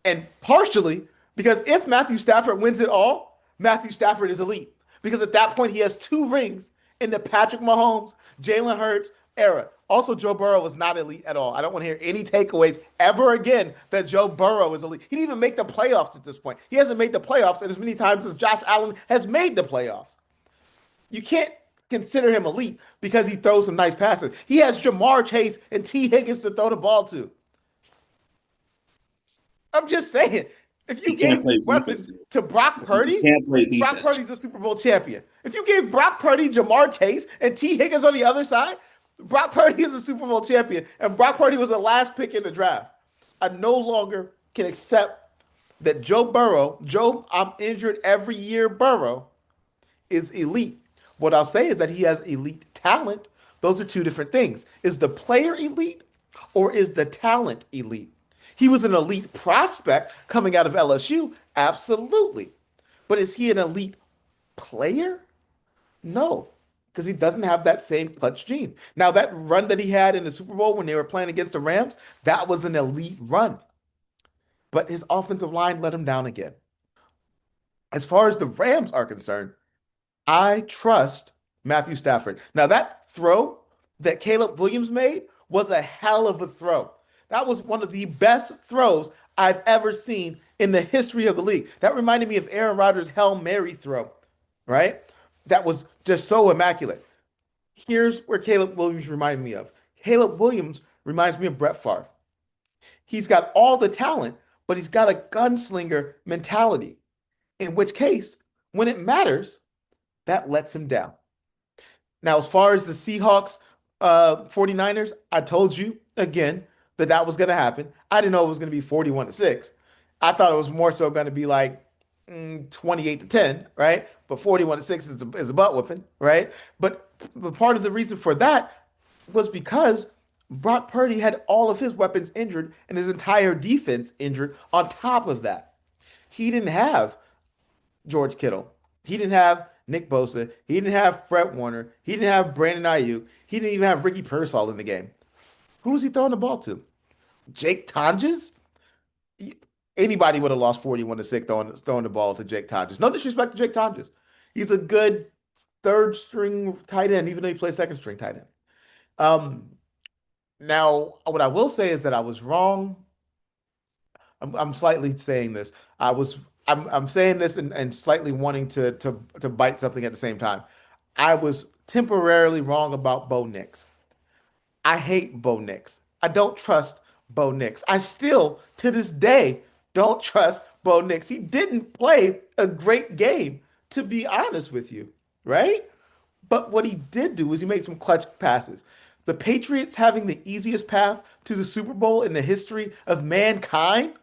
And partially because if Matthew Stafford wins it all, Matthew Stafford is elite. Because at that point, he has 2 rings in the Patrick Mahomes, Jalen Hurts era. Also, Joe Burrow was not elite at all. I don't want to hear any takeaways ever again that Joe Burrow is elite. He didn't even make the playoffs at this point. He hasn't made the playoffs as many times as Josh Allen has made the playoffs. You can't consider him elite because he throws some nice passes. He has Jamar Chase and T. Higgins to throw the ball to. I'm just saying, if you can't gave play weapons defense. to Brock Purdy, You can't play Brock defense. Purdy's a Super Bowl champion. If you gave Brock Purdy Jamar Chase and T. Higgins on the other side, Brock Purdy is a Super Bowl champion. And Brock Purdy was the last pick in the draft. I no longer can accept that I'm injured every year Burrow is elite. What I'll say is that he has elite talent. Those are two different things. Is the player elite or is the talent elite? He was an elite prospect coming out of LSU, absolutely. But is he an elite player? No, because he doesn't have that same clutch gene. Now, that run that he had in the Super Bowl when they were playing against the Rams, that was an elite run. But his offensive line let him down again. As far as the Rams are concerned, I trust Matthew Stafford. Now, that throw that Caleb Williams made was a hell of a throw. That was one of the best throws I've ever seen in the history of the league. That reminded me of Aaron Rodgers' Hail Mary throw, right? That was just so immaculate. Here's where Caleb Williams reminded me of. Caleb Williams reminds me of Brett Favre. He's got all the talent, but he's got a gunslinger mentality, in which case, when it matters, that lets him down. Now, as far as the Seahawks 49ers, I told you again that was going to happen. I didn't know it was going to be 41-6. I thought it was more so going to be like 28-10, right? But 41-6 is a butt whipping, right? But part of the reason for that was because Brock Purdy had all of his weapons injured and his entire defense injured on top of that. He didn't have George Kittle. He didn't have Nick Bosa. He didn't have Fred Warner. He didn't have Brandon Ayuk. He didn't even have Ricky Pearsall in the game. Who was he throwing the ball to? Jake Tonges? Anybody would have lost 41-6 throwing the ball to Jake Tonges. No disrespect to Jake Tonges. He's a good third string tight end, even though he plays second string tight end. Now, what I will say is that I was wrong. I'm slightly saying this. I'm saying this and slightly wanting to bite something at the same time. I was temporarily wrong about Bo Nix. I hate Bo Nix. I don't trust Bo Nix. I still, to this day, don't trust Bo Nix. He didn't play a great game, to be honest with you, right? But what he did do is he made some clutch passes. The Patriots having the easiest path to the Super Bowl in the history of mankind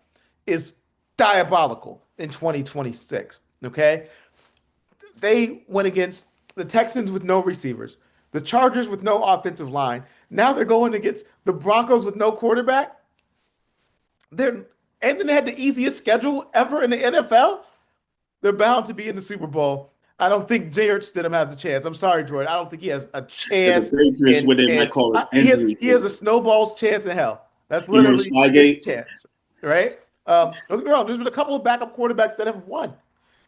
is diabolical in 2026, okay? They went against the Texans with no receivers, the Chargers with no offensive line. Now they're going against the Broncos with no quarterback. And then they had the easiest schedule ever in the NFL. They're bound to be in the Super Bowl. I don't think Jared Stidham has a chance. I'm sorry, Jordan. I don't think he has a chance. The Patriots, what they might call it, he has a snowball's chance in hell. That's You know, literally his Spygate. chance, right? Don't get me wrong. There's been a couple of backup quarterbacks that have won.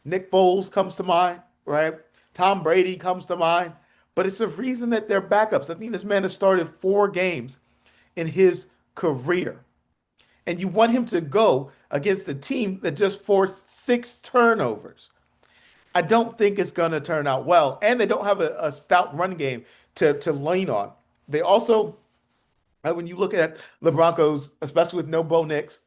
Nick Foles comes to mind, right? Tom Brady comes to mind. But it's the reason that they're backups. I think this man has started 4 games in his career. And you want him to go against a team that just forced 6 turnovers. I don't think it's going to turn out well. And they don't have a stout run game to lean on. They also, when you look at the Broncos, especially with no Bo Nix,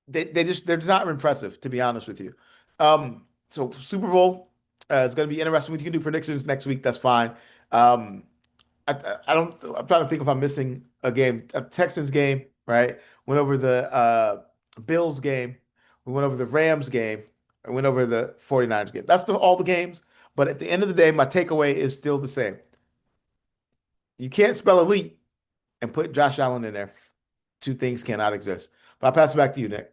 they're not impressive, to be honest with you. So Super Bowl is going to be interesting. We can do predictions next week. That's fine. I'm trying to think if I'm missing a game. A Texans game, right? Went over the Bills game. We went over the Rams game. I went over the 49ers game. That's all the games. But at the end of the day, my takeaway is still the same. You can't spell elite and put Josh Allen in there. 2 things cannot exist. But I'll pass it back to you, Nick.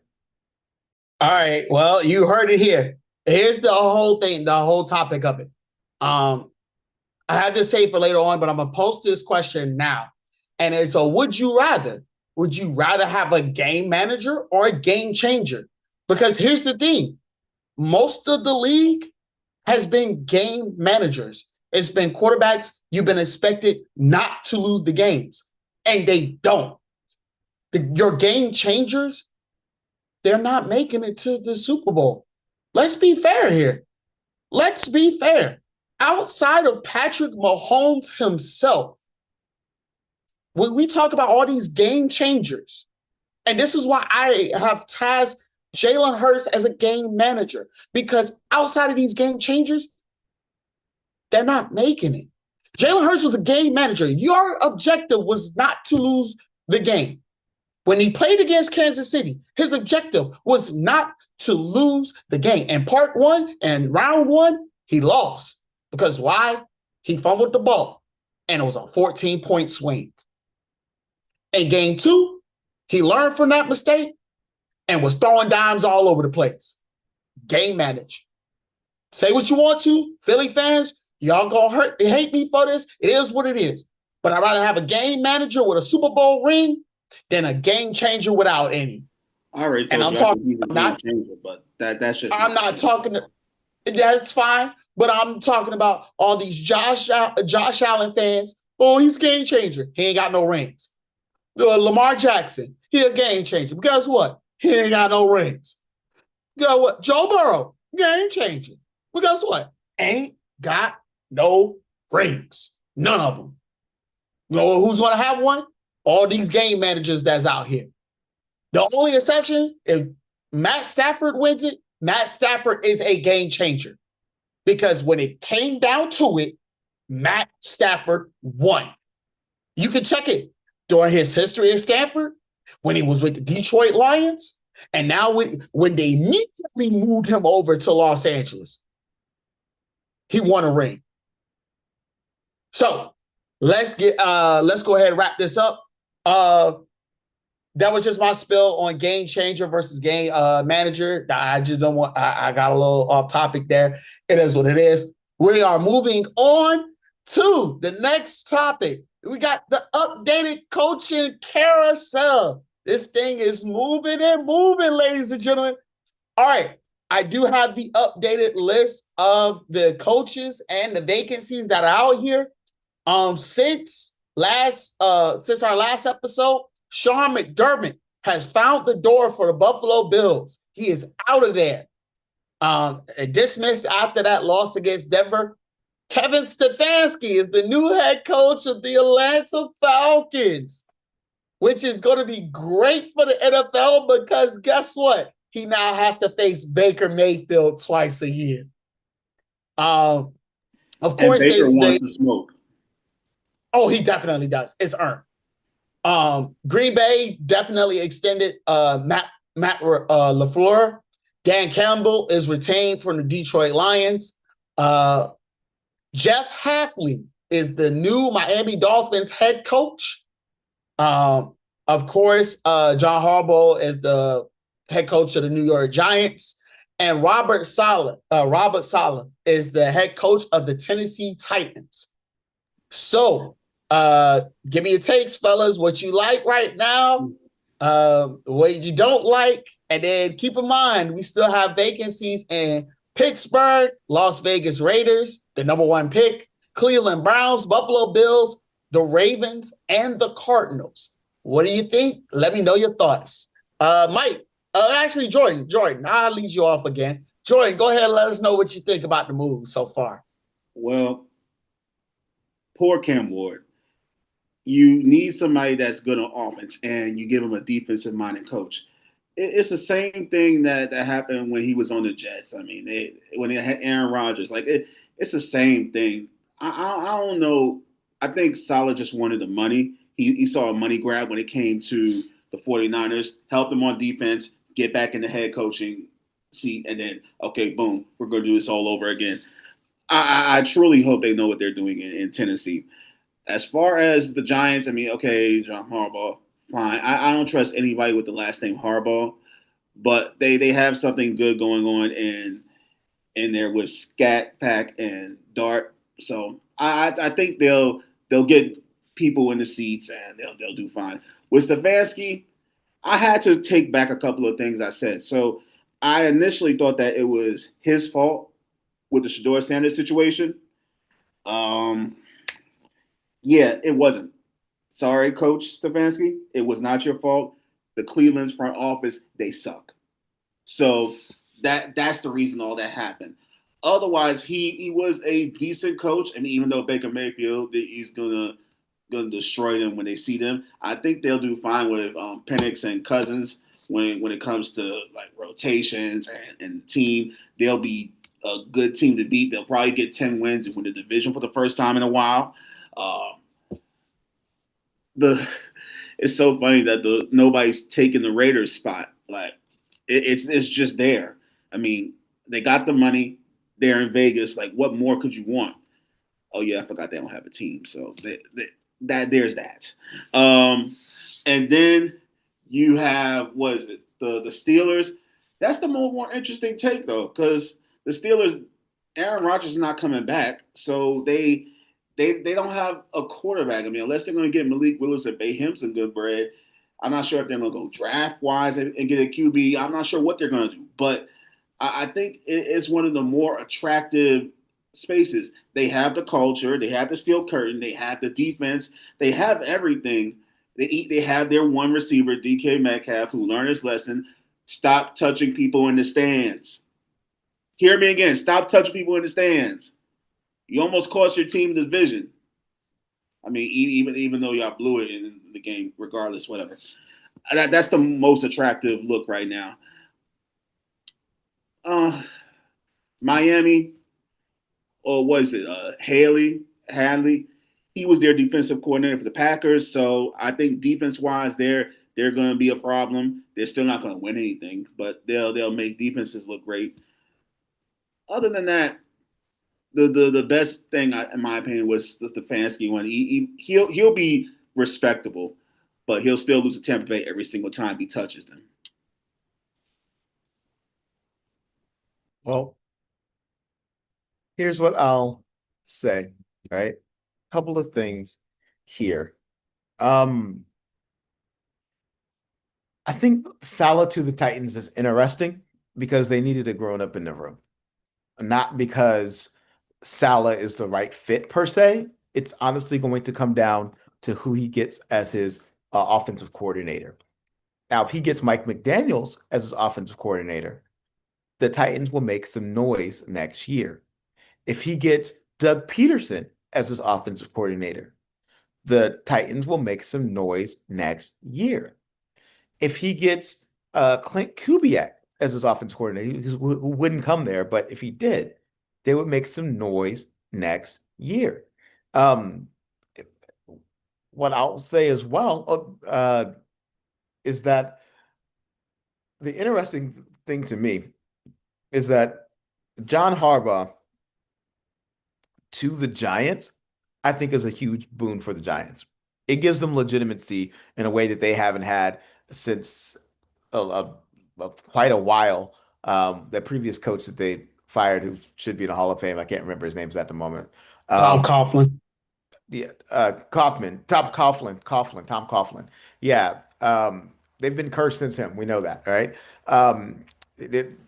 All right. Well, you heard it here. Here's the whole thing, the whole topic of it. I had to save for later on, but I'm going to post this question now. And it's a would you rather? Would you rather have a game manager or a game changer? Because here's the thing. Most of the league has been game managers. It's been quarterbacks. You've been expected not to lose the games, and they don't. Your game changers, they're not making it to the Super Bowl. Let's be fair here. Let's be fair. Outside of Patrick Mahomes himself, when we talk about all these game changers, And this is why I have tasked Jalen Hurts as a game manager, because outside of these game changers, they're not making it. Jalen Hurts was a game manager. Your objective was not to lose the game. When he played against Kansas City, his objective was not to lose the game. And part one and round one, he lost. Because why? He fumbled the ball, and it was a 14-point swing. In game two, he learned from that mistake and was throwing dimes all over the place. Game manage. Say what you want to, Philly fans. Y'all gonna hate me for this. It is what it is. But I'd rather have a game manager with a Super Bowl ring than a game changer without any. I already told and I'm you talking he's a game changer, but that's just. I'm not talking. That's fine, but I'm talking about all these Josh Allen fans. Oh, he's a game changer. He ain't got no rings. Lamar Jackson, he a game changer. But guess what? He ain't got no rings. Guess what? Joe Burrow, game changer. But guess what? Ain't got no rings. None of them. You know who's going to have one? All these game managers that's out here. The only exception, if Matt Stafford wins it, Matt Stafford is a game changer. Because when it came down to it, Matt Stafford won. You can check it during his history at Stanford, when he was with the Detroit Lions, and now when they immediately moved him over to Los Angeles, he won a ring. So let's go ahead and wrap this up. That was just my spill on game changer versus game manager. I just don't want, I got a little off topic there. It is what it is. We are moving on to the next topic. We got the updated coaching carousel. This thing is moving and moving, ladies and gentlemen. All right. I do have the updated list of the coaches and the vacancies that are out here. Since our last episode, Sean McDermott has found the door for the Buffalo Bills. He is out of there. Dismissed after that loss against Denver. Kevin Stefanski is the new head coach of the Atlanta Falcons, which is going to be great for the NFL because guess what? He now has to face Baker Mayfield twice a year. Of course, and Baker wants to smoke. Oh, he definitely does. It's earned. Green Bay definitely extended Matt LaFleur. Dan Campbell is retained from the Detroit Lions. Jeff Hafley is the new Miami Dolphins head coach. Of course, John Harbaugh is the head coach of the New York Giants. And Robert Saleh is the head coach of the Tennessee Titans. So, give me your takes, fellas. What you like right now, what you don't like, and then keep in mind we still have vacancies in Pittsburgh, Las Vegas Raiders, the number one pick, Cleveland Browns, Buffalo Bills, the Ravens, and the Cardinals. What do you think? Let me know your thoughts. Mike, actually, Jordan, I'll lead you off again. Jordan, go ahead and let us know what you think about the move so far. Well, poor Cam Ward. You need somebody that's good on offense, and you give him a defensive-minded coach. It's the same thing that happened when he was on the Jets. I mean, when they had Aaron Rodgers. It's the same thing. I don't know. I think Saleh just wanted the money. He saw a money grab when it came to the 49ers, helped them on defense, get back in the head coaching seat, and then, okay, boom, we're going to do this all over again. I truly hope they know what they're doing in Tennessee. As far as the Giants, I mean, okay, John Harbaugh, fine. I don't trust anybody with the last name Harbaugh, but they have something good going on in there with Scat Pack and Dart. So I think they'll get people in the seats and they'll do fine. With Stefanski, I had to take back a couple of things I said. So I initially thought that it was his fault with the Shedeur Sanders situation. Yeah, it wasn't. Sorry, Coach Stefanski. It was not your fault. The Cleveland's front office, they suck. So that's the reason all that happened. Otherwise, he was a decent coach. I mean, even though Baker Mayfield, he's gonna going to destroy them when they see them. I think they'll do fine with Penix and Cousins when it comes to like rotations and team. They'll be a good team to beat. They'll probably get 10 wins and win the division for the first time in a while. Uh, the It's so funny that nobody's taking the Raiders spot. Like it's just there. I mean, they got the money. They're in Vegas. Like, what more could you want? Oh yeah, I forgot they don't have a team. So that there's that. And then you have what is it? The Steelers. That's the more interesting take though, because the Steelers, Aaron Rodgers is not coming back, so they don't have a quarterback. I mean, unless they're going to get Malik Willis and pay him some good bread. I'm not sure if they're going to go draft wise and get a QB. I'm not sure what they're going to do, but I think it's one of the more attractive spaces. They have the culture, they have the steel curtain, they have the defense, they have everything. They have their one receiver, DK Metcalf, who learned his lesson. Stop touching people in the stands. Hear me again. Stop touching people in the stands. You almost cost your team the division. I mean, even though y'all blew it in the game, regardless, whatever. That's the most attractive look right now. Uh, Miami, or was it Hadley? He was their defensive coordinator for the Packers. So I think defense wise, they're going to be a problem. They're still not going to win anything, but they'll make defenses look great. Other than that, the best thing in my opinion was the Stefanski one. He'll be respectable, but he'll still lose to Tampa Bay every single time he touches them. Well, here's what I'll say, right? Couple of things here. I think Salah to the Titans is interesting because they needed a grown up in the room, not because Salah is the right fit per se. It's honestly going to come down to who he gets as his offensive coordinator. Now, if he gets Mike McDaniels as his offensive coordinator, the Titans will make some noise next year. If he gets Doug Peterson as his offensive coordinator, the Titans will make some noise next year. If he gets Clint Kubiak as his offensive coordinator, who wouldn't come there, but if he did, they would make some noise next year. Um, what I'll say as well is that the interesting thing to me is that John Harbaugh to the Giants, I think is a huge boon for the Giants. It gives them legitimacy in a way that they haven't had since quite a while. The previous coach that they fired, who should be in the Hall of Fame, I can't remember his names at the moment. Tom Coughlin. Yeah, Tom Coughlin. Yeah, they've been cursed since him. We know that, right?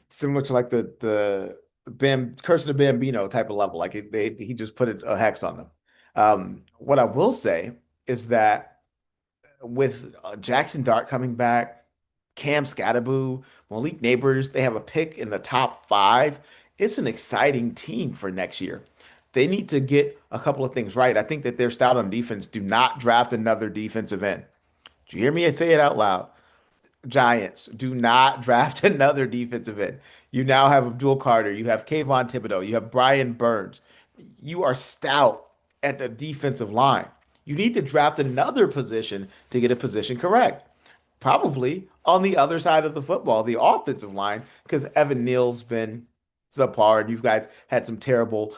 Similar to like the Bam curse of the Bambino type of level. Like he just put a hex on them. What I will say is that with Jackson Dart coming back, Cam Scatterboo, Malik Neighbors, they have a pick in the top five. It's an exciting team for next year. They need to get a couple of things right. I think that they're stout on defense. Do not draft another defensive end. Do you hear me say it out loud? Giants, do not draft another defensive end. You now have Abdul Carter, you have Kayvon Thibodeau, you have Brian Burns. You are stout at the defensive line. You need to draft another position to get a position correct. Probably on the other side of the football, the offensive line, because Evan Neal's been subpar, and you guys had some terrible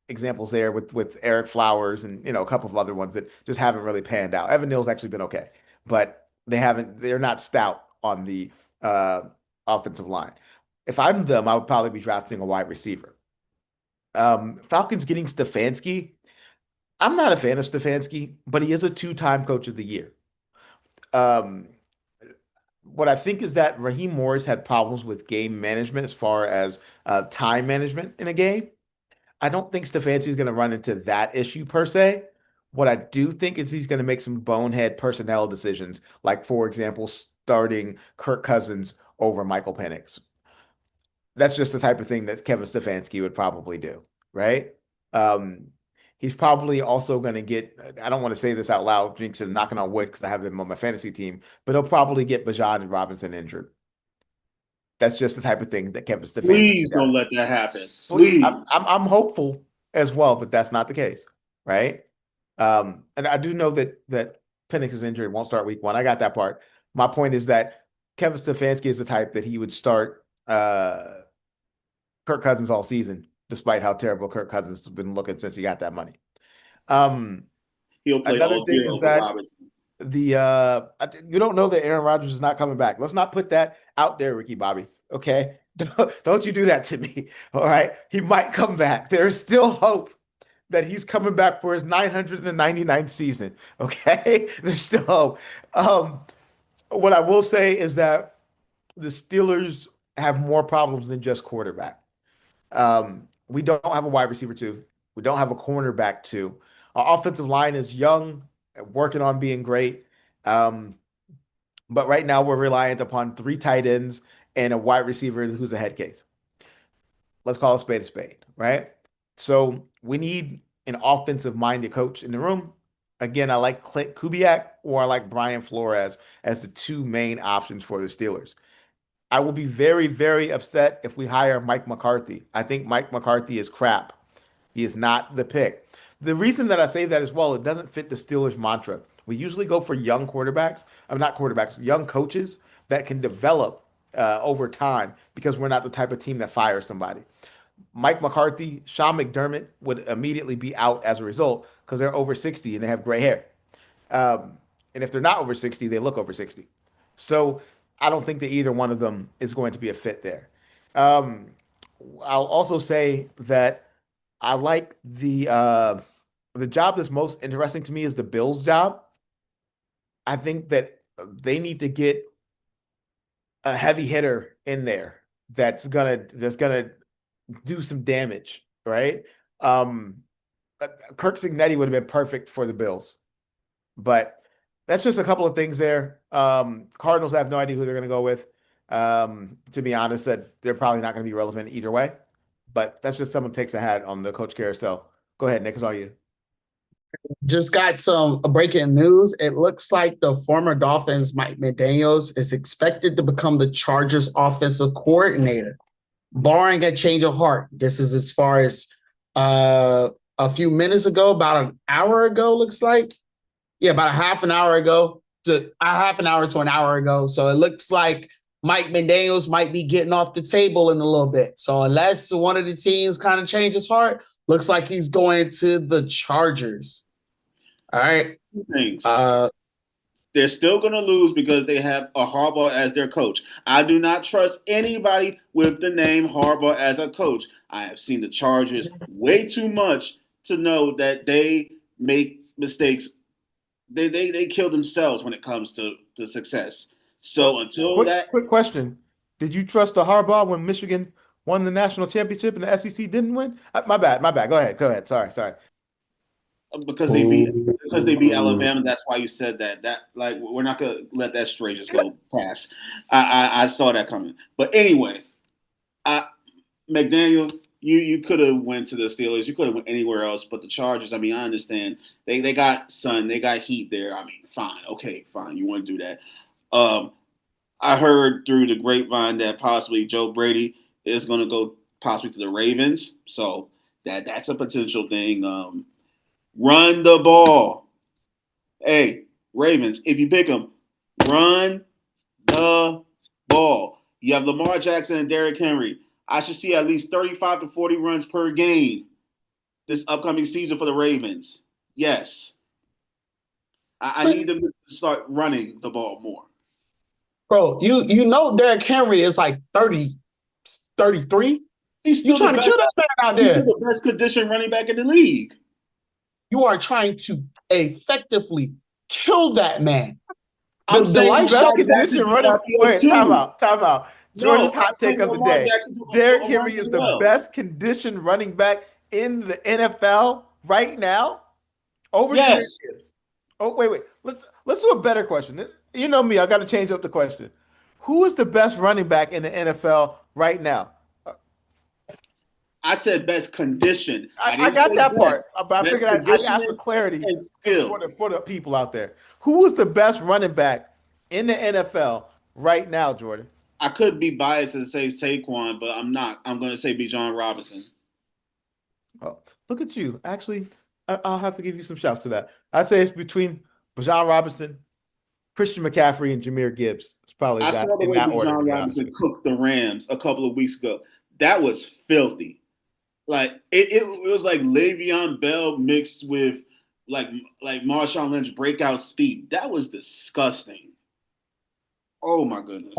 examples there with Eric Flowers and a couple of other ones that just haven't really panned out. Evan Neal's actually been okay, but they're not stout on the offensive line. If I'm them, I would probably be drafting a wide receiver. Falcons getting Stefanski. I'm not a fan of Stefanski, but he is a two-time coach of the year. Um, what I think is that Raheem Morris had problems with game management as far as time management in a game. I don't think Stefanski is going to run into that issue per se. What I do think is he's going to make some bonehead personnel decisions, like, for example, starting Kirk Cousins over Michael Penix. That's just the type of thing that Kevin Stefanski would probably do, right? Um, He's probably also going to get, I don't want to say this out loud, jinx and knocking on wood because I have them on my fantasy team, but he'll probably get Bajan and Robinson injured. That's just the type of thing that Kevin Stefanski Please don't does. let that happen. I'm, Please. I'm, I'm hopeful as well that that's not the case, right? And I do know that Penix's injury won't start week 1. I got that part. My point is that Kevin Stefanski is the type that he would start Kirk Cousins all season, despite how terrible Kirk Cousins has been looking since he got that money. He'll play Another all thing year is over that Robinson. you don't know that Aaron Rodgers is not coming back. Let's not put that out there, Ricky Bobby. Okay, don't you do that to me. All right, he might come back. There's still hope that he's coming back for his 999th season. Okay, there's still hope. What I will say is that the Steelers have more problems than just quarterback. We don't have a wide receiver two. We don't have a cornerback two. Our offensive line is young, working on being great. Um, but right now we're reliant upon 3 tight ends and a wide receiver who's a head case. Let's call a spade, right? So we need an offensive minded coach in the room. Again, I like Clint Kubiak or I like Brian Flores as the 2 main options for the Steelers. I will be very, very upset if we hire Mike McCarthy. I think Mike McCarthy is crap. He is not the pick. The reason that I say that as well, it doesn't fit the Steelers' mantra. We usually go for young quarterbacks. I'm not quarterbacks, young coaches that can develop over time because we're not the type of team that fires somebody. Mike McCarthy, Sean McDermott would immediately be out as a result because they're over 60 and they have gray hair. And if they're not over 60, they look over 60. So I don't think that either one of them is going to be a fit there. Um, I'll also say that I like the job that's most interesting to me is the Bills job. I think that they need to get a heavy hitter in there that's gonna do some damage, right? Um, Kirk Signetti would have been perfect for the Bills. But that's just a couple of things there. Cardinals have no idea who they're going to go with. To be honest, that they're probably not going to be relevant either way. But that's just someone takes a hat on the coach carousel. Go ahead, Nick. It's all you. Just got some breaking news. It looks like the former Dolphins, Mike McDaniels, is expected to become the Chargers offensive coordinator, barring a change of heart. This is as far as a few minutes ago, about an hour ago, looks like. Yeah, about a half an hour ago to a half an hour to an hour ago. So it looks like Mike McDaniels might be getting off the table in a little bit. So unless one of the teams kind of changes heart, looks like he's going to the Chargers. All right. Two things. They're still going to lose because they have a Harbaugh as their coach. I do not trust anybody with the name Harbaugh as a coach. I have seen the Chargers way too much to know that they make mistakes. They kill themselves when it comes to success. So until quick question: did you trust the Harbaugh when Michigan won the national championship and the SEC didn't win? My bad. My bad. Go ahead. Sorry. because they beat Alabama, that's why you said that. That like we're not gonna let that stray just go past. I saw that coming. But anyway, McDaniel, you could have went to the Steelers. You could have went anywhere else, but the Chargers. I mean, I understand they got sun, they got heat there. I mean, fine, okay, fine. You want to do that? I heard through the grapevine that possibly Joe Brady is going to go possibly to the Ravens. So that's a potential thing. Run the ball. Hey, Ravens, if you pick them, run the ball. You have Lamar Jackson and Derrick Henry. I should see at least 35 to 40 runs per game this upcoming season for the Ravens. Yes. I need them to start running the ball more. Bro, you know Derrick Henry is like 30, 33? He's still You trying to kill that man out He's there. still the best conditioned running back in the league. You are trying to effectively kill that man. I'm saying best condition running. Wait, time out. Jordan's hot take of the day. Derrick Henry is the best conditioned running back in the NFL right now. Over Jahmyr Gibbs. Oh, wait. Let's do a better question. You know me, I got to change up the question. Who is the best running back in the NFL right now? I said best condition. I got that part, but I Best figured I'd ask for conditioning clarity and skill. for the people out there. Who was the best running back in the NFL right now, Jordan? I could be biased and say Saquon, but I'm not. I'm going to say Bijan Robinson. Oh, look at you. Actually, I'll have to give you some shouts to that. I'd say it's between Bijan Robinson, Christian McCaffrey, and Jahmyr Gibbs. It's probably I that saw the in way that order, to Bijan be honest with Robinson you. cooked the Rams a couple of weeks ago. That was filthy. Like it was like Le'Veon Bell mixed with like Marshawn Lynch breakout speed. That was disgusting. Oh my goodness.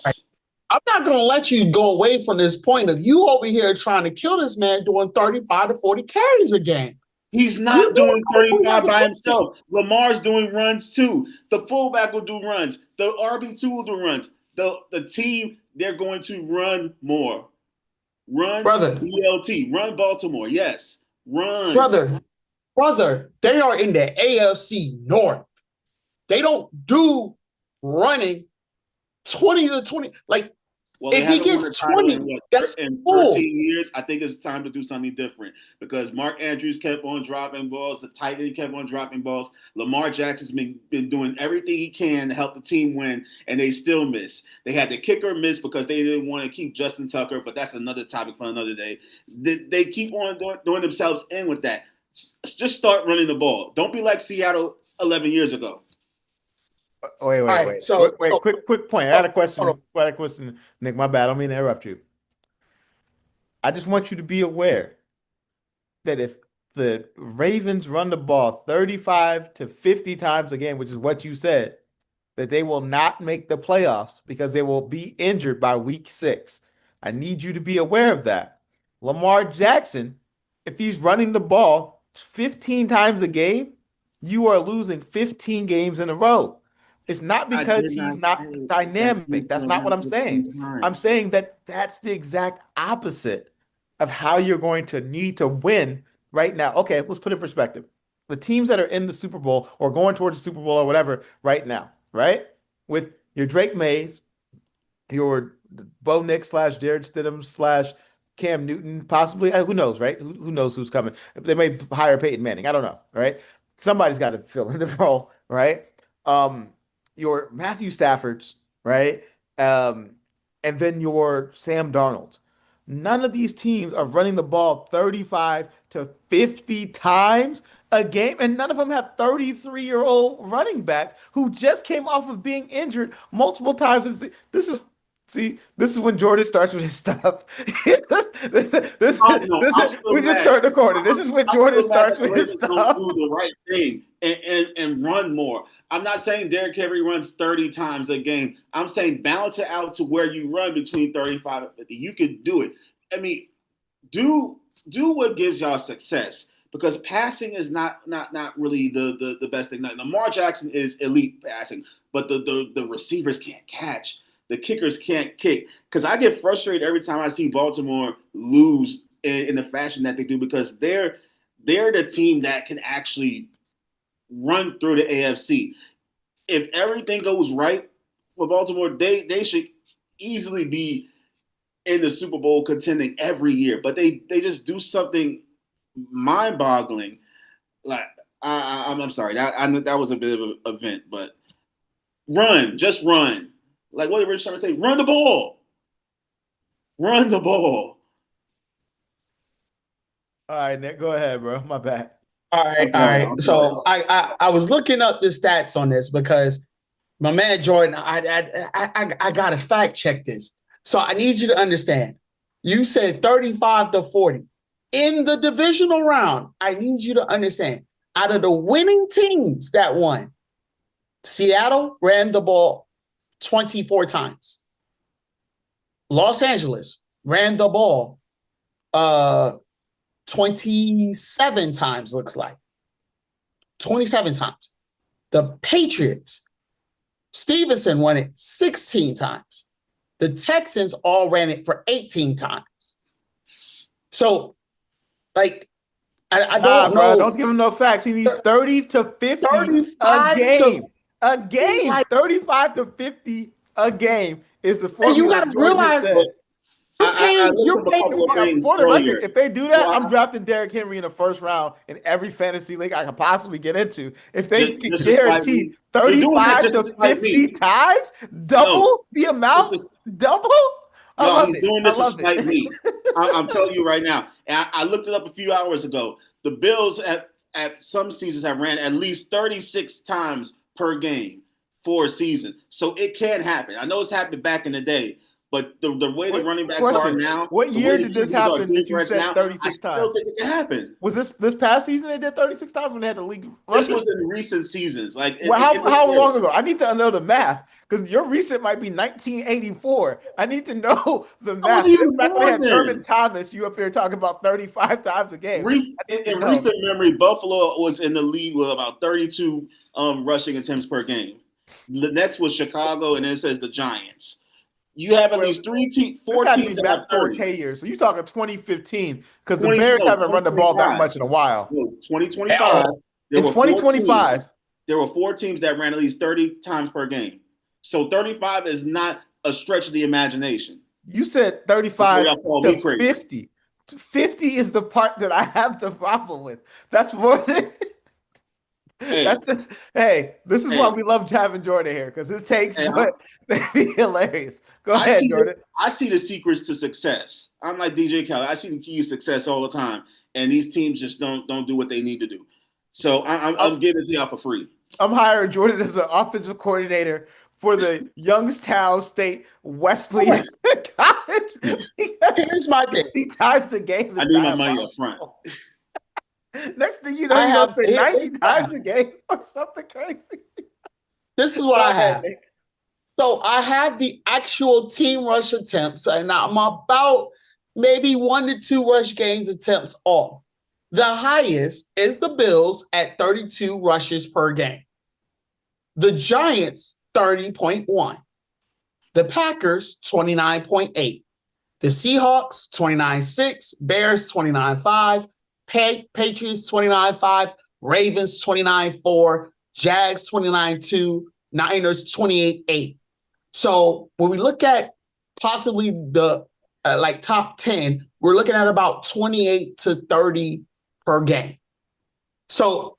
I'm not going to let you go away from this point of you over here trying to kill this man doing 35 to 40 carries a game. He's You not know doing 35 by himself. Lamar's doing runs too. The fullback will do runs. The RB2 will do runs. The team, they're going to run more. Run Brother. BLT. Run Baltimore. Yes. Run. Brother, they are in the AFC North. They don't do running 20 to 20. Like, well, if he gets 20, that's in 13 full. years, I think it's time to do something different because Mark Andrews kept on dropping balls. The tight end kept on dropping balls. Lamar Jackson's been doing everything he can to help the team win, and they still miss. They had the kicker miss because they didn't want to keep Justin Tucker, but that's another topic for another day. They keep on doing themselves in with that. Just start running the ball. Don't be like Seattle 11 years ago. Wait. Right, Quick point. I had a question. Nick, my bad. I don't mean to interrupt you. I just want you to be aware that if the Ravens run the ball 35 to 50 times a game, which is what you said, that they will not make the playoffs because they will be injured by week 6. I need you to be aware of that. Lamar Jackson, if he's running the ball 15 times a game, you are losing 15 games in a row. It's not because he's not dynamic. That's not what I'm saying. I'm saying that that's the exact opposite of how you're going to need to win right now. Okay, let's put it in perspective. The teams that are in the Super Bowl or going towards the Super Bowl or whatever right now, right? With your Drake Mays, your Bo Nix / Jared Stidham / Cam Newton, possibly. Who knows, right? Who knows who's coming? They may hire Peyton Manning. I don't know, right? Somebody's got to fill in the role, right? Your Matthew Staffords, right? And then your Sam Darnolds. None of these teams are running the ball 35 to 50 times a game, and none of them have 33-year-old running backs who just came off of being injured multiple times. This is when Jordan starts with his stuff. We just turned the corner. This is when Jordan starts with his stuff. Do the right thing and run more. I'm not saying Derrick Henry runs 30 times a game. I'm saying balance it out to where you run between 35 and 50. You can do it. I mean, do what gives y'all success because passing is not really the best thing. Lamar Jackson is elite passing, but the receivers can't catch. The kickers can't kick. Because I get frustrated every time I see Baltimore lose in the fashion that they do because they're the team that can actually run through the AFC. If everything goes right for Baltimore, they should easily be in the Super Bowl contending every year. But they just do something mind-boggling. Like I'm sorry, that was a bit of an event, but just run. Like what did Rich trying to say? Run the ball. Run the ball. All right, Nick, go ahead, bro. My bad. All right. So I was looking up the stats on this because my man Jordan, I got to fact check this. So I need you to understand. You said 35 to 40 in the divisional round. I need you to understand. Out of the winning teams that won, Seattle ran the ball 24 times. Los Angeles ran the ball 27 times, looks like. 27 times. The Patriots, Stevenson won it 16 times. The Texans all ran it for 18 times. So, like, I don't know. Bro, don't give him no facts. He needs 30 to 50 a game. A game. 35 to 50 a game is the formula. And you got to realize, You're looked up a paying. couple of things For the earlier. record, if they do So that, I'm drafting Derrick Henry in the first round in every fantasy league I could possibly get into. If they can just to spite guarantee me. You're doing that 35 just to to spite 50 me. times, No, double the just amount, to double. I y'all, love he's it. doing I this to love spite it. me. I'm telling you right now. And I looked it up a few hours ago. The Bills at some seasons have ran at least 36 times per game for a season. So it can happen. I know it's happened back in the day, but the way the running backs are now, What the year way the did this QBs are happen doing that you for us said now, I 36 still times? think it can happen. Was this past season they did 36 times when they had the league This record? was in recent seasons. Like Well, it was how there. long ago? I need to know the math because your recent might be 1984. I need to know the I math. wasn't This even back when they born had Thurman then. Thomas, you up here talking about 35 times a game. I need to In know. recent memory, Buffalo was in the lead with about 32 rushing attempts per game. The next was Chicago, and then it says the Giants. You have at Well, least this four had to be teams that have back 30. Forte years. So you're talking 2015 because the 20, Bears no, haven't run the ball that 2025. much in a while. No, 2025. Hell, There In were four teams. 2025, There were four teams that ran at least 30 times per game. So 35 is not a stretch of the imagination. you said Before 35 y'all call me to crazy. 50. 50 is the part that I have the problem with. That's more than Hey, that's just hey, this is why hey, we love having Jordan here because his takes, hey, but they be hilarious. Go I ahead, see Jordan. I see the secrets to success. I'm like DJ Khaled. I see the key to success all the time, and these teams just don't do what they need to do. So I'm, I'm giving it to y'all for free. I'm hiring Jordan as an offensive coordinator for the Youngstown State Wesleyan College. here's my thing. 50 times a game I is need my money up front. diabolical. Next thing you know, I you're have gonna say 90 here's times a game or something crazy. This is what Go I ahead, have. Nick. So I have the actual team rush attempts, and I'm about maybe 1 to 2 rush gains attempts off. The highest is the Bills at 32 rushes per game. The Giants, 30.1. The Packers, 29.8. The Seahawks, 29.6. Bears, 29.5. Patriots, 29.5. Ravens, 29.4. Jags, 29.2. Niners, 28.8. So when we look at possibly the like top 10, we're looking at about 28 to 30 per game. So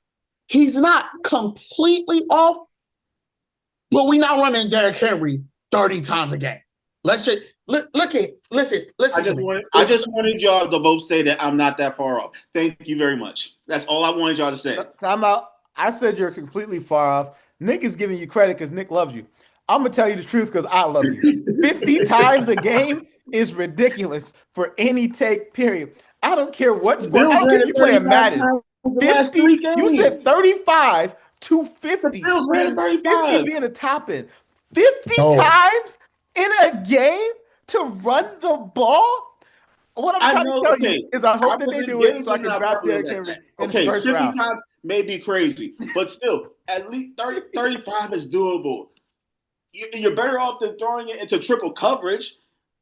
he's not completely off, but we're not running Derrick Henry 30 times a game. Let's just listen to me. I just wanted y'all to both say that I'm not that far off. Thank you very much. That's all I wanted y'all to say. Time out. I said you're completely far off. Nick is giving you credit because Nick loves you. I'm gonna tell you the truth because I love you. 50 times a game is ridiculous for any take, period. I don't care what sport. I Bills don't care ran if it you play 35 Madden. times in the last 50, 3 games. you said 35 to 50. The Bills ran it 35. 50 being a top end. 50 No. times in a game to run the ball? What I'm trying to tell you is I hope that they do it so I can draft Derrick Henry in the first 50 round. times may be crazy, but still, at least 35 is doable. You're better off than throwing it into triple coverage.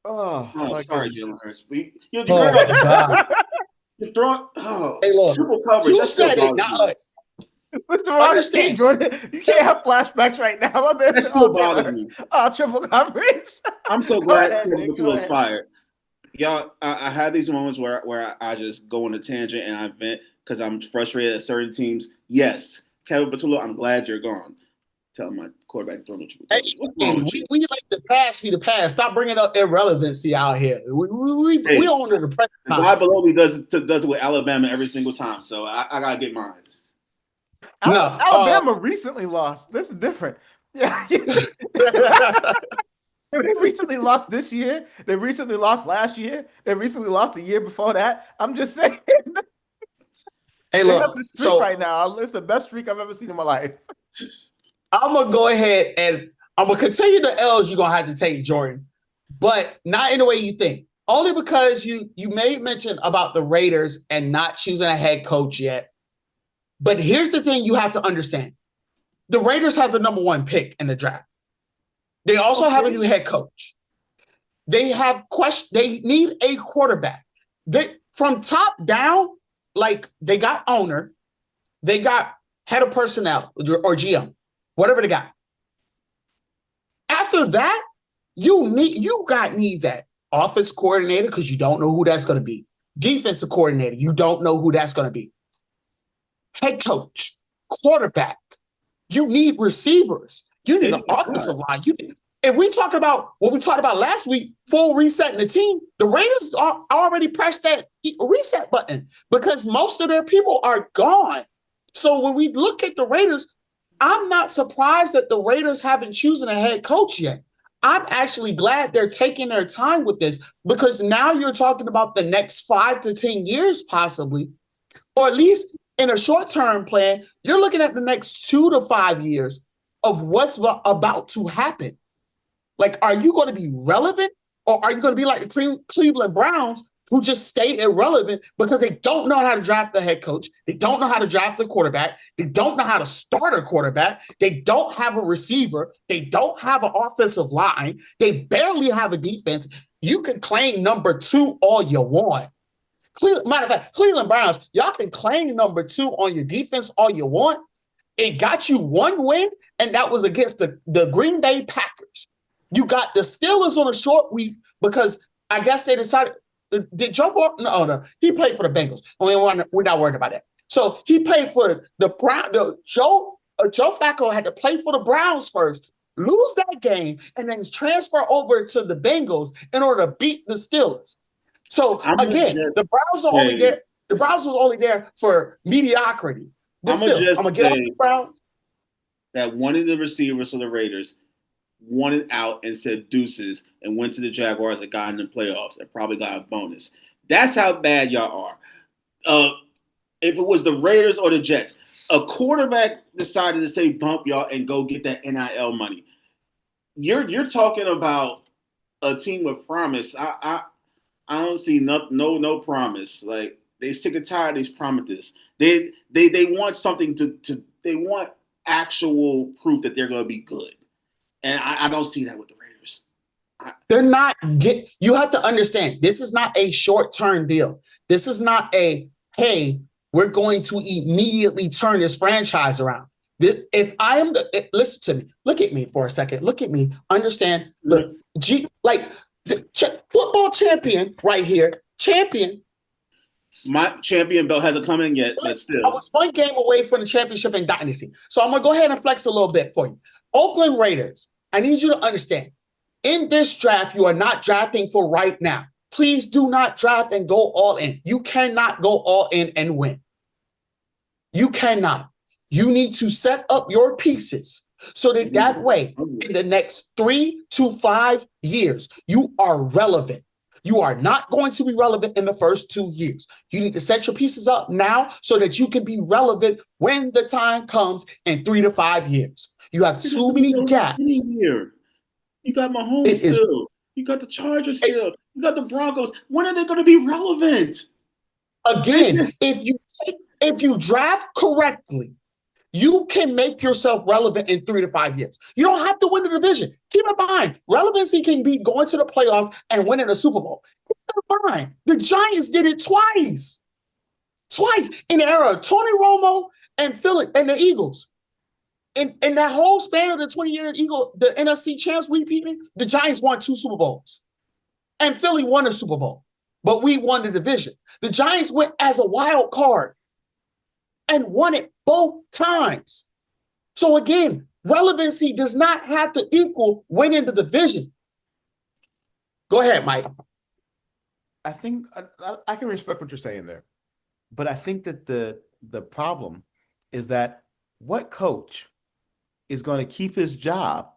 Oh, my sorry, goodness. Jalen Hurts. You're better off God. you're throwing Hey, look, triple coverage. you That's still said it, not bothers me. us. Mr. Rock, Understand. Jordan, you can't have flashbacks right now. My man That said, still Jalen bothers Hurts. me. Triple coverage. I'm so Go glad ahead, Nick. Kevin Go was ahead. fired. Y'all, I have these moments where I just go on a tangent and I vent because I'm frustrated at certain teams. Yes, Kevin Patullo, I'm glad you're gone. Tell my quarterback throwing the Hey, what's wrong with you? we like the past be the past. Stop bringing up irrelevancy out here. We Hey, don't under the pressure. The guy below me does it with Alabama every single time, so I gotta get mine. No, Alabama recently lost. This is different. Yeah. They recently lost this year. They recently lost last year. They recently lost the year before that. I'm just saying. Hey, They have look. this streak right now. It's the best streak I've ever seen in my life. I'm gonna go ahead and I'm gonna continue the L's you're gonna have to take, Jordan, but not in the way you think. Only because you made mention about the Raiders and not choosing a head coach yet. But here's the thing you have to understand: the Raiders have the number 1 pick in the draft. They also have a new head coach. They have They need a quarterback. They from top down, like they got owner, they got head of personnel or GM, whatever they got. After that, you got needs at Offense coordinator, because you don't know who that's going to be. Defensive coordinator, you don't know who that's going to be. Head coach, quarterback, you need receivers. You need an offensive line. If we talk about what we talked about last week, full resetting the team, the Raiders are already pressed that reset button because most of their people are gone. So when we look at the Raiders, I'm not surprised that the Raiders haven't chosen a head coach yet. I'm actually glad they're taking their time with this because now you're talking about the next 5 to 10 years possibly, or at least in a short-term plan, you're looking at the next 2 to 5 years of what's about to happen. Like, are you going to be relevant or are you going to be like the Cleveland Browns who just stay irrelevant because they don't know how to draft the head coach? They don't know how to draft the quarterback. They don't know how to start a quarterback. They don't have a receiver. They don't have an offensive line. They barely have a defense. You can claim number 2 all you want. Matter of fact, Cleveland Browns, y'all can claim number 2 on your defense all you want. It got you 1 win, and that was against the Green Bay Packers. You got the Steelers on a short week because I guess they decided, did Joe Burrow? No. He played for the Bengals. We're not worried about that. So he played for the Brown. Joe Flacco had to play for the Browns first, lose that game, and then transfer over to the Bengals in order to beat the Steelers. So again, the Browns are only there. The Browns was only there for mediocrity. But still, I'm gonna get off the Browns. That one of the receivers for the Raiders wanted out and said deuces and went to the Jaguars and got in the playoffs and probably got a bonus. That's how bad y'all are. If it was the Raiders or the Jets, a quarterback decided to say bump y'all and go get that NIL money. You're talking about a team with promise. I don't see no promise. Like, they sick and tired of these promises. They want something to they want actual proof that they're going to be good. And I don't see that with the Raiders. They're not you have to understand, this is not a short-term deal. This is not a, hey, we're going to immediately turn this franchise around. If I am listen to me, look at me for a second. Look at me. Understand the football champion right here. Champion. My champion belt hasn't come in yet, but still. I was 1 game away from the championship in Dynasty. So I'm going to go ahead and flex a little bit for you. Oakland Raiders, I need you to understand. In this draft, you are not drafting for right now. Please do not draft and go all in. You cannot go all in and win. You cannot. You need to set up your pieces so that way, in the next 3 to 5 years, you are relevant. You are not going to be relevant in the first 2 years. You need to set your pieces up now so that you can be relevant when the time comes in 3 to 5 years. You have too many gaps. Here. You got Mahomes still. You got the Chargers still. You got the Broncos. When are they going to be relevant? Again, if you draft correctly, you can make yourself relevant in 3 to 5 years. You don't have to win the division. Keep in mind, relevancy can be going to the playoffs and winning a Super Bowl. Keep in mind, the Giants did it twice. Twice in the era of Tony Romo and Philly and the Eagles. In that whole span of the 20-year the NFC champs repeating, the Giants won 2 Super Bowls. And Philly won a Super Bowl. But we won the division. The Giants went as a wild card and won it both times. So again, relevancy does not have to equal winning the division. Go ahead, Mike. I think I can respect what you're saying there, but I think that the problem is that what coach is going to keep his job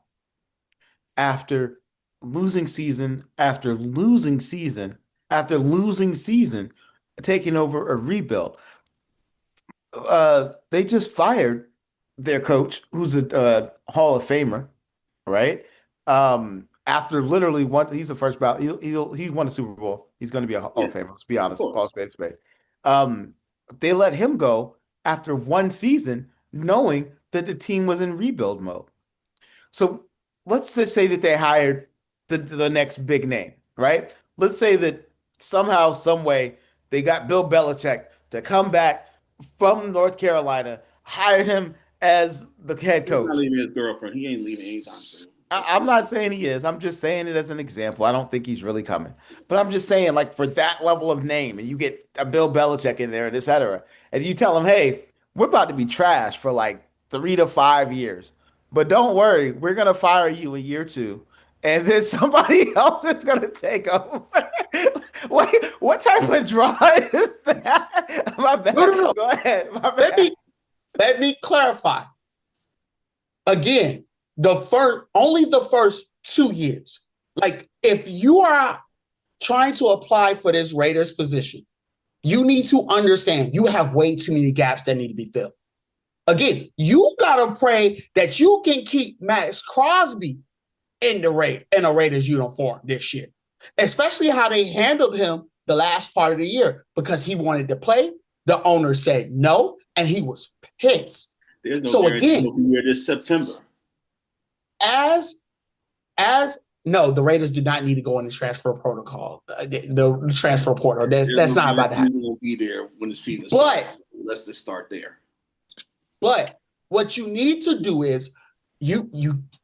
after losing season after losing season after losing season, taking over a rebuild? They just fired their coach, who's a Hall of Famer, right? After literally he's the first ballot. He won a Super Bowl. He's going to be a Hall of Famer. Let's be honest. Call spade a spade. They let him go after 1 season, knowing that the team was in rebuild mode. So let's just say that they hired the next big name, right? Let's say that somehow, some way, they got Bill Belichick to come back from North Carolina, hired him as the head coach. He's not leaving his girlfriend. He ain't leaving anytime soon. I'm not saying he is. I'm just saying it as an example. I don't think he's really coming. But I'm just saying, like, for that level of name, and you get a Bill Belichick in there and et cetera, and you tell him, hey, we're about to be trash for like 3 to 5 years. But don't worry, we're gonna fire you in year two. And then somebody else is gonna take over. Wait, what type of draw is that? My bad. No. Go ahead. My Let bad. me clarify. Again, only the first 2 years. Like, if you are trying to apply for this Raiders position, you need to understand you have way too many gaps that need to be filled. Again, you gotta pray that you can keep Max Crosby in a Raiders uniform this year, especially how they handled him the last part of the year because he wanted to play. The owner said no, and he was pissed. There's no So guarantee again, he'll be here this September. No, the Raiders did not need to go in the transfer protocol. The transfer portal. That's not about to happen. He'll be there when the season starts. Let's just start there. But what you need to do is you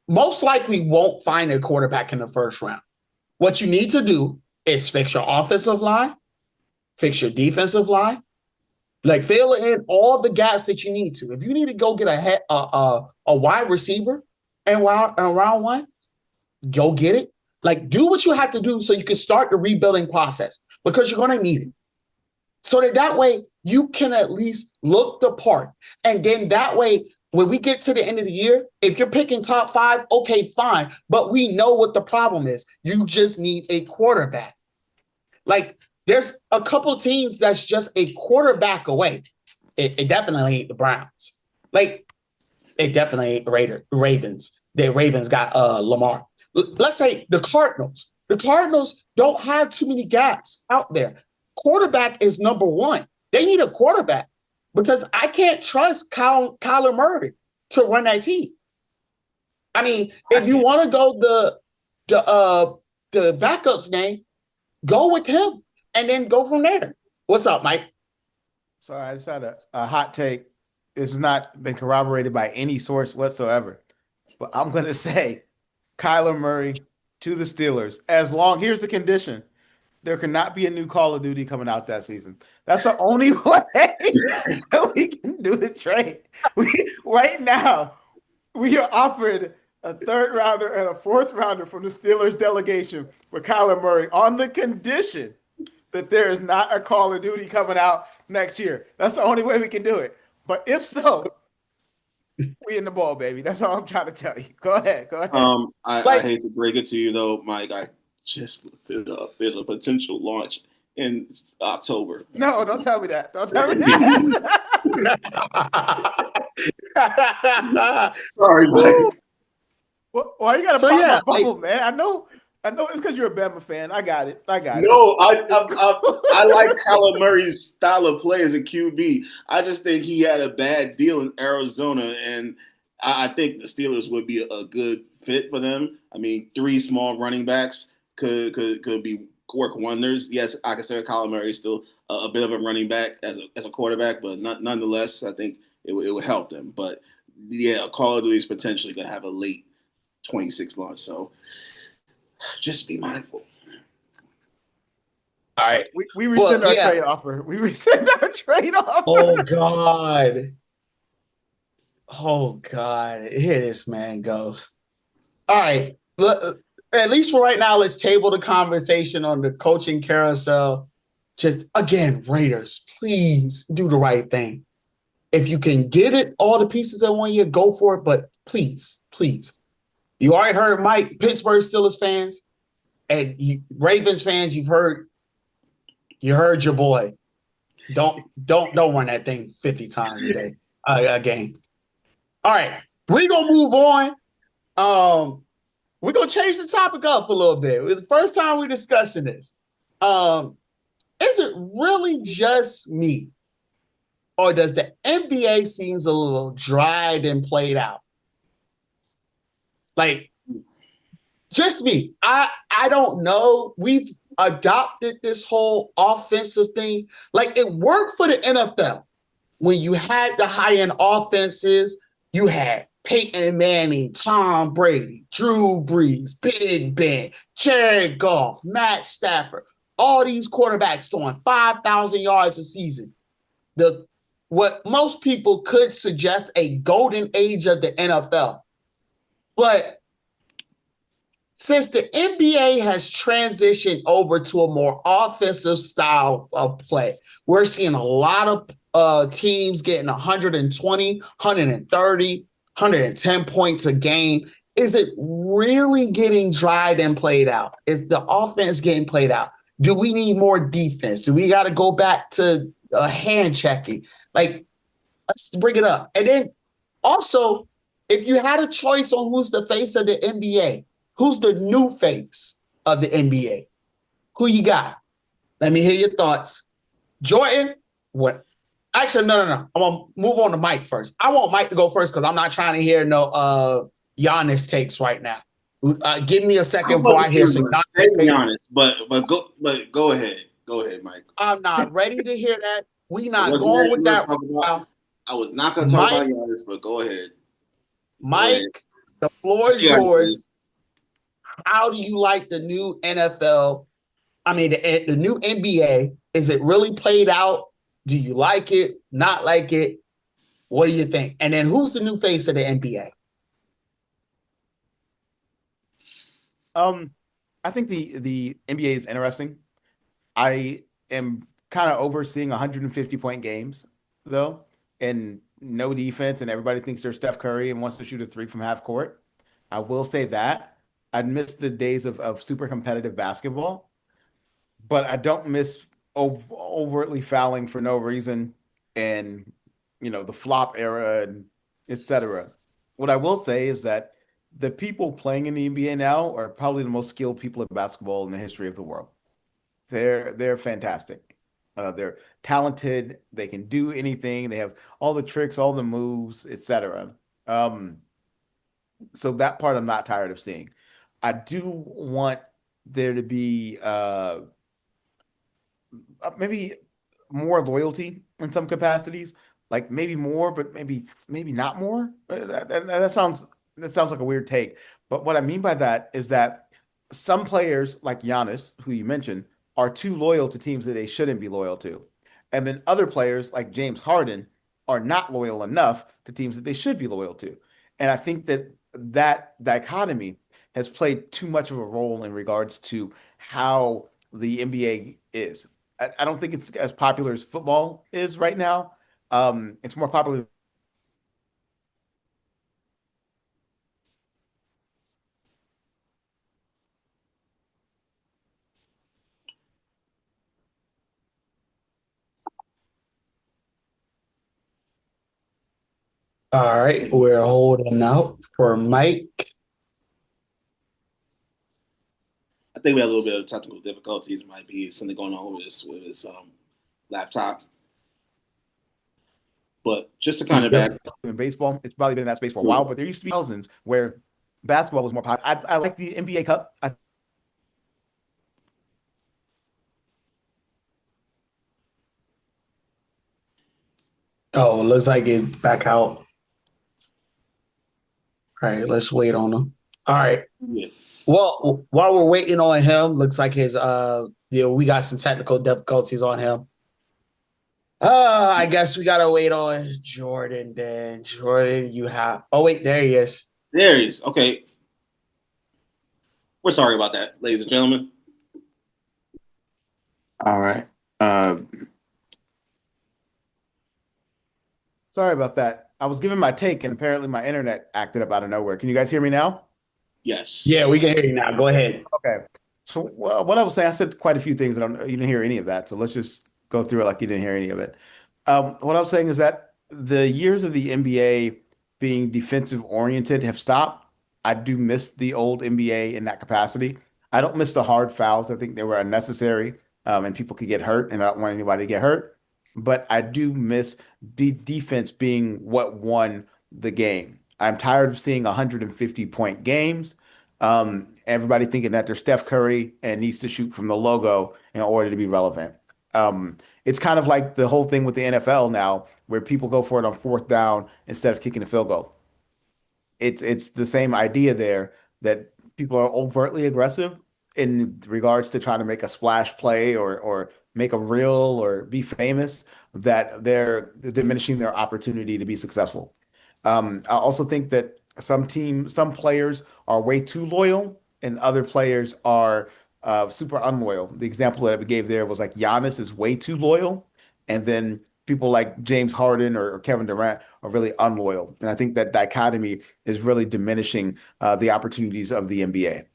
most likely won't find a quarterback in the first round. What you need to do is fix your offensive line, fix your defensive line, like fill in all the gaps that you need to. If you need to go get a wide receiver in round one, go get it. Like, do what you have to do so you can start the rebuilding process because you're going to need it. So that way you can at least look the part. And then that way, when we get to the end of the year, if you're picking top 5, okay, fine. But we know what the problem is. You just need a quarterback. Like, there's a couple teams that's just a quarterback away. It definitely ain't the Browns. Like, it definitely ain't the Ravens. The Ravens got Lamar. Let's say the Cardinals. The Cardinals don't have too many gaps out there. Quarterback is number one. They need a quarterback because I can't trust Kyler Murray to run that team. I mean, if you want to go the backup's name, go with him and then go from there. What's up, Mike? Sorry, I just had a hot take. It's not been corroborated by any source whatsoever. But I'm going to say Kyler Murray to the Steelers. Here's the condition. There cannot be a new Call of Duty coming out that season. That's the only way that we can do the trade. Right now, we are offered a 3rd rounder and a 4th rounder from the Steelers delegation for Kyler Murray on the condition that there is not a Call of Duty coming out next year. That's the only way we can do it. But if so, we in the ball, baby. That's all I'm trying to tell you. Go ahead. I hate to break it to you, though, Mike. I just looked it up. There's a potential launch in October. No, don't tell me that. Don't tell me that. Sorry, Mike. Why you gotta pop my bubble, man? I know it's because you're a Bama fan. I got it. No, I like Kyler Murray's style of play as a QB. I just think he had a bad deal in Arizona, and I think the Steelers would be a good fit for them. I mean, 3 small running backs could work wonders. Yes, I consider Kyler Murray still a bit of a running back as a quarterback, but nonetheless, I think it would help them. But yeah, Call of Duty is potentially going to have a late 26 launch, so just be mindful. All right, we rescind our trade offer. We rescind our trade offer. Oh God, here this man goes. All right, at least for right now, let's table the conversation on the coaching carousel. Just again, Raiders, please do the right thing. If you can get it, all the pieces in 1 year, go for it. But please. You already heard Mike, Pittsburgh Steelers fans, and Ravens fans. You heard your boy. Don't run that thing 50 times a game. All right, we're gonna move on. We're gonna change the topic up a little bit. The first time we're discussing this. Is it really just me, or does the NBA seems a little dried and played out? Like, just me. I don't know. We've adopted this whole offensive thing. Like, it worked for the NFL when you had the high-end offenses. You had Peyton Manning, Tom Brady, Drew Brees, Big Ben, Jared Goff, Matt Stafford, all these quarterbacks throwing 5,000 yards a season. What most people could suggest a golden age of the NFL. But since the NBA has transitioned over to a more offensive style of play, we're seeing a lot of teams getting 120, 130, 110 points a game. Is it really getting dried and played out? Is the offense getting played out? Do we need more defense? Do we got to go back to hand checking? Like, let's bring it up. And then also, if you had a choice on who's the face of the NBA, who's the new face of the NBA? Who you got? Let me hear your thoughts. Jordan, what? Actually, no. I'm going to move on to Mike first. I want Mike to go first because I'm not trying to hear no Giannis takes right now. Give me a second before I hear some Giannis takes. Go ahead. Go ahead, Mike. I'm not ready to hear that. We not going with that right now. I was not going to talk about Giannis, but go ahead. Mike, the floor is yours. How do you like the new NFL? I mean, the new NBA. Is it really played out? Do you like it? Not like it? What do you think? And then who's the new face of the NBA? I think the NBA is interesting. I am kind of overseeing 150-point games though, and no defense, and everybody thinks they're Steph Curry and wants to shoot a three from half court. I will say that I'd miss the days of super competitive basketball, but I don't miss overtly fouling for no reason and the flop era and etc. What I will say is that the people playing in the NBA now are probably the most skilled people in basketball in the history of the world. They're fantastic. They're talented. They can do anything. They have all the tricks, all the moves, etc. So that part I'm not tired of seeing. I do want there to be maybe more loyalty in some capacities, like maybe more, but maybe not more. That sounds like a weird take. But what I mean by that is that some players like Giannis, who you mentioned, are too loyal to teams that they shouldn't be loyal to. And then other players like James Harden are not loyal enough to teams that they should be loyal to. And I think that dichotomy has played too much of a role in regards to how the NBA is. I don't think it's as popular as football is right now. It's more popular. All right, we're holding out for Mike. I think we have a little bit of technical difficulties. Might be something going on with his laptop. But just to kind of back in baseball, it's probably been in that space for a while, but there used to be thousands where basketball was more popular. I like the NBA Cup. Oh, looks like it's back out. All right, let's wait on him. All right. Yeah. Well, while we're waiting on him, looks like his we got some technical difficulties on him. I guess we gotta wait on Jordan then. Jordan, wait, there he is. There he is. Okay. We're sorry about that, ladies and gentlemen. All right. Sorry about that. I was giving my take and apparently my internet acted up out of nowhere. Can you guys hear me now? Yes. Yeah, we can hear you now. Go ahead. Okay. So what I was saying, I said quite a few things and you didn't hear any of that. So let's just go through it like you didn't hear any of it. What I was saying is that the years of the NBA being defensive oriented have stopped. I do miss the old NBA in that capacity. I don't miss the hard fouls. I think they were unnecessary, and people could get hurt, and I don't want anybody to get hurt. But I do miss the defense being what won the game. I'm tired of seeing 150-point games. Everybody thinking that they're Steph Curry and needs to shoot from the logo in order to be relevant. It's kind of like the whole thing with the NFL now, where people go for it on fourth down instead of kicking a field goal. it's the same idea there that people are overtly aggressive in regards to trying to make a splash play or make a reel or be famous, that they're diminishing their opportunity to be successful. I also think that some players are way too loyal and other players are super unloyal. The example that we gave there was like Giannis is way too loyal, and then people like James Harden or Kevin Durant are really unloyal. And I think that dichotomy is really diminishing the opportunities of the NBA.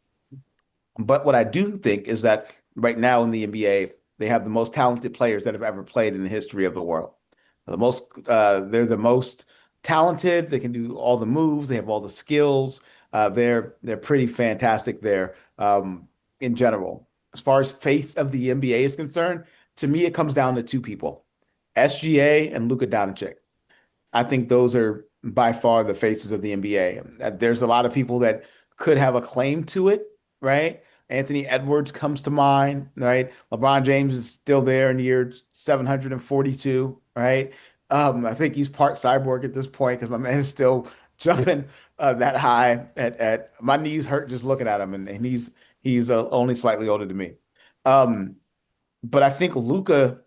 But what I do think is that right now in the NBA, they have the most talented players that have ever played in the history of the world. They're the most talented. They can do all the moves. They have all the skills. They're pretty fantastic there in general. As far as face of the NBA is concerned, to me, it comes down to two people, SGA and Luka Doncic. I think those are by far the faces of the NBA. There's a lot of people that could have a claim to it, right? Anthony Edwards comes to mind, right? LeBron James is still there in year 742, right? I think he's part cyborg at this point because my man is still jumping that high. At my knees hurt just looking at him, and he's only slightly older than me. Um, but I think Luca,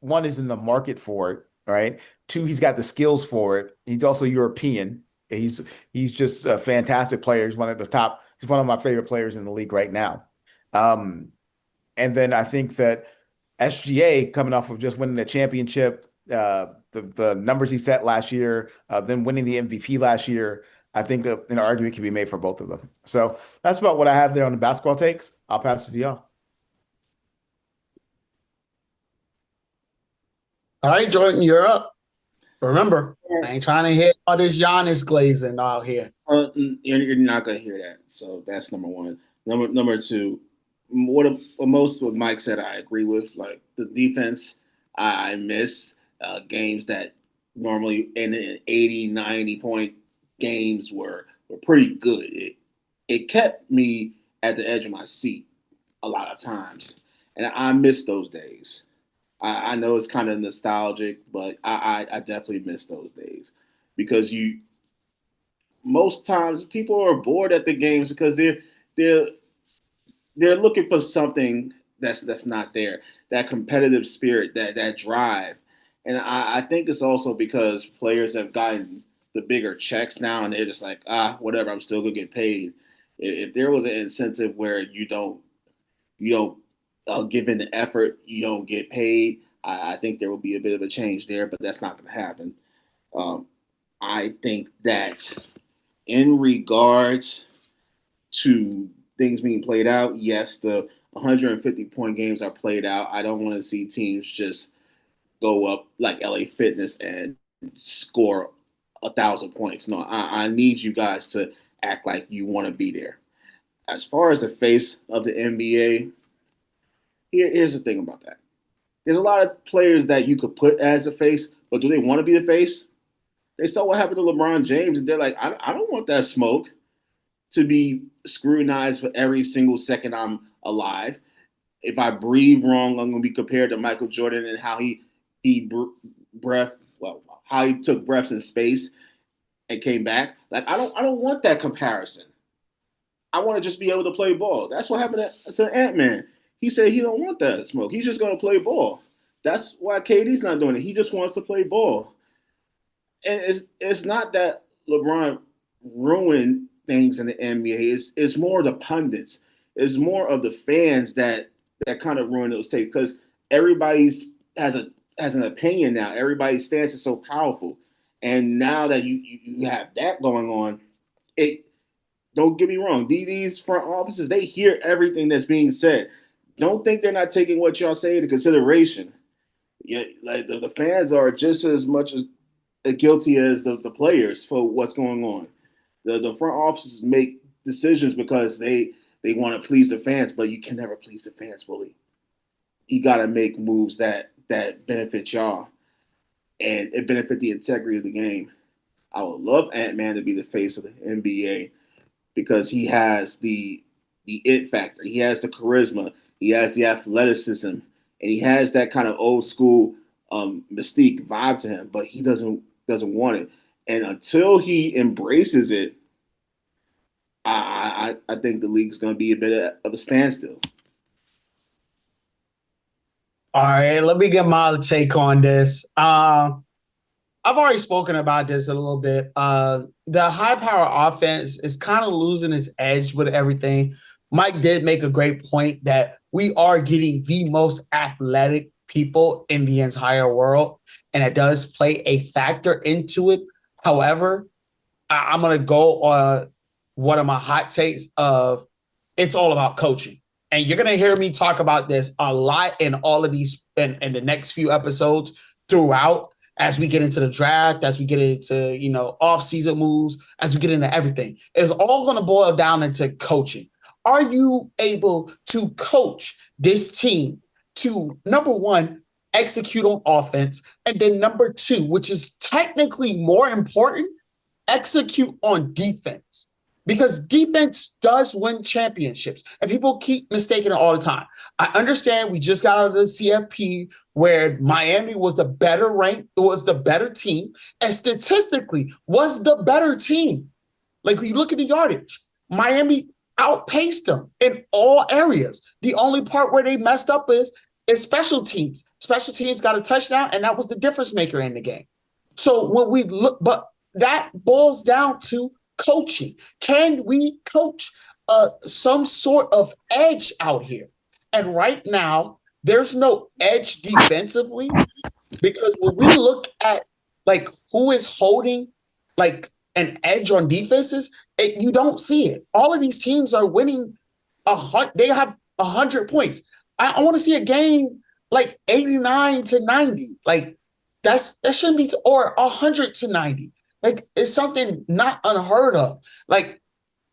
one is in the market for it, right? Two, he's got the skills for it. He's also European. He's just a fantastic player. He's one of the top. He's one of my favorite players in the league right now. Um, and then I think that SGA coming off of just winning the championship, the numbers he set last year, then winning the MVP last year, I think an argument can be made for both of them. So that's about what I have there on the basketball takes. I'll pass it to y'all. All right, Jordan, you're up. Remember, I ain't trying to hit all this Giannis glazing out here. You're not gonna hear that. So that's number one. Number two, what most of what Mike said, I agree with. Like the defense, I miss games that normally in 80, 90 point games were pretty good. It kept me at the edge of my seat a lot of times, and I miss those days. I know it's kind of nostalgic, but I definitely miss those days because you most times people are bored at the games because they're they're looking for something that's not there, that competitive spirit, that drive. And I think it's also because players have gotten the bigger checks now and they're just like, whatever, I'm still gonna get paid. If there was an incentive where you don't give in the effort, you don't get paid, I think there will be a bit of a change there, but that's not gonna happen. um, I think that in regards to things being played out, yes, the 150-point games are played out. I don't want to see teams just go up like LA Fitness and score 1,000 points. No, I need you guys to act like you want to be there. As far as the face of the NBA, here's the thing about that. There's a lot of players that you could put as a face, but do they want to be the face? They saw what happened to LeBron James, and they're like, I don't want that smoke to be scrutinized for every single second I'm alive. If I breathe wrong, I'm going to be compared to Michael Jordan and how he breath well how he took breaths in space and came back. Like I don't want that comparison. I want to just be able to play ball. That's what happened to Ant-Man. He said he don't want that smoke. He's just going to play ball. That's why KD's not doing it. He just wants to play ball. And it's not that LeBron ruined things in the NBA. It's more the pundits. It's more of the fans that kind of ruin those takes because everybody's has an opinion now. Everybody's stance is so powerful, and now that you have that going on, it don't get me wrong. These front offices they hear everything that's being said. Don't think they're not taking what y'all say into consideration. Yeah, like the fans are just as much as guilty as the players for what's going on. The front offices make decisions because they want to please the fans, but you can never please the fans fully. You got to make moves that benefit y'all and it benefit the integrity of the game. I would love Ant Man to be the face of the NBA because he has the it factor, he has the charisma, he has the athleticism, and he has that kind of old school mystique vibe to him. But he doesn't want it. And until he embraces it, I think the league's going to be a bit of a standstill. All right, let me get my take on this. I've already spoken about this a little bit. The high power offense is kind of losing its edge with everything. Mike did make a great point that we are getting the most athletic people in the entire world, and it does play a factor into it. However, I'm going to go on one of my hot takes of it's all about coaching. And you're going to hear me talk about this a lot in all of these in the next few episodes throughout as we get into the draft, as we get into, off-season moves, as we get into everything. It's all going to boil down into coaching. Are you able to coach this team to, number one, execute on offense, and then number two, which is technically more important, execute on defense? Because defense does win championships, and people keep mistaking it all the time. I understand we just got out of the CFP where Miami was the better ranked, was the better team, and statistically was the better team. Like, when you look at the yardage, Miami outpaced them in all areas. The only part where they messed up is special teams. Special teams got a touchdown, and that was the difference maker in the game. So when we look, but that boils down to coaching. Can we coach some sort of edge out here? And right now, there's no edge defensively, because when we look at like who is holding like an edge on defenses, you don't see it. All of these teams are winning they have 100 points. I want to see a game like 89 to 90. Like that shouldn't be, or 100 to 90. Like, it's something not unheard of. Like,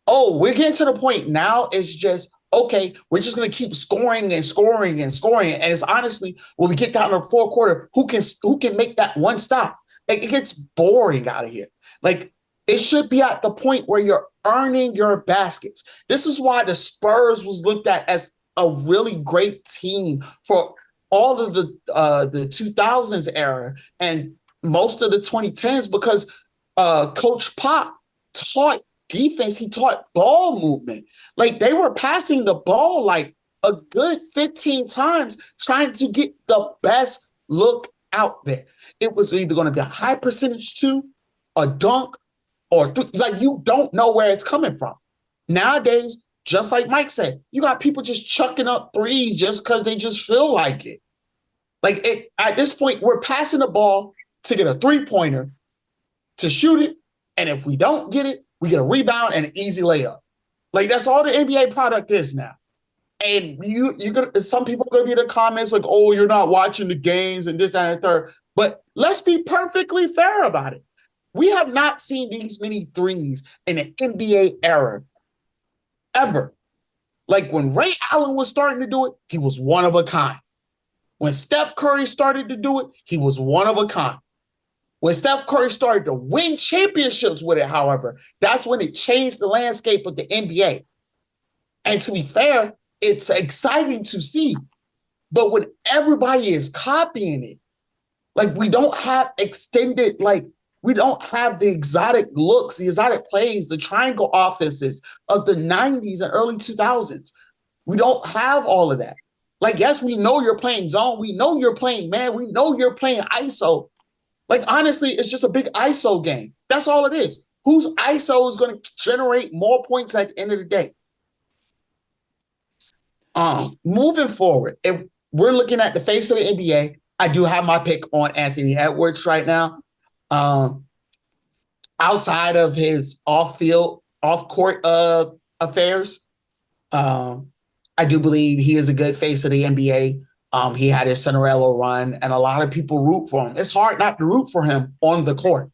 oh, we're getting to the point now, it's just, okay, we're just going to keep scoring and scoring and scoring. And it's honestly, when we get down to the fourth quarter, who can make that one stop? Like, it gets boring out of here. Like, it should be at the point where you're earning your baskets. This is why the Spurs was looked at as a really great team for all of the 2000s era and most of the 2010s, because Coach Pop taught defense. He taught ball movement. Like, they were passing the ball like a good 15 times, trying to get the best look out there. It was either going to be a high percentage two, a dunk, or like, you don't know where it's coming from. Nowadays, just like Mike said, you got people just chucking up threes just because they just feel like it. Like, at this point, we're passing the ball to get a three-pointer, to shoot it, and if we don't get it, we get a rebound and an easy layup. Like, that's all the NBA product is now. And some people are gonna be in the comments like, oh, you're not watching the games and this, that, and the third. But let's be perfectly fair about it. We have not seen these many threes in the NBA era ever. Like, when Ray Allen was starting to do it, he was one of a kind. When Steph Curry started to do it, he was one of a kind. When Steph Curry started to win championships with it, however, that's when it changed the landscape of the NBA. And to be fair, it's exciting to see. But when everybody is copying it, like, we don't have extended, like, we don't have the exotic looks, the exotic plays, the triangle offenses of the 90s and early 2000s. We don't have all of that. Like, yes, we know you're playing zone. We know you're playing man. We know you're playing ISO. Like, honestly, it's just a big ISO game. That's all it is. Whose ISO is going to generate more points at the end of the day? Moving forward, if we're looking at the face of the NBA, I do have my pick on Anthony Edwards right now. Outside of his off-field, off-court affairs, I do believe he is a good face of the NBA. He had his Cinderella run, and a lot of people root for him. It's hard not to root for him on the court.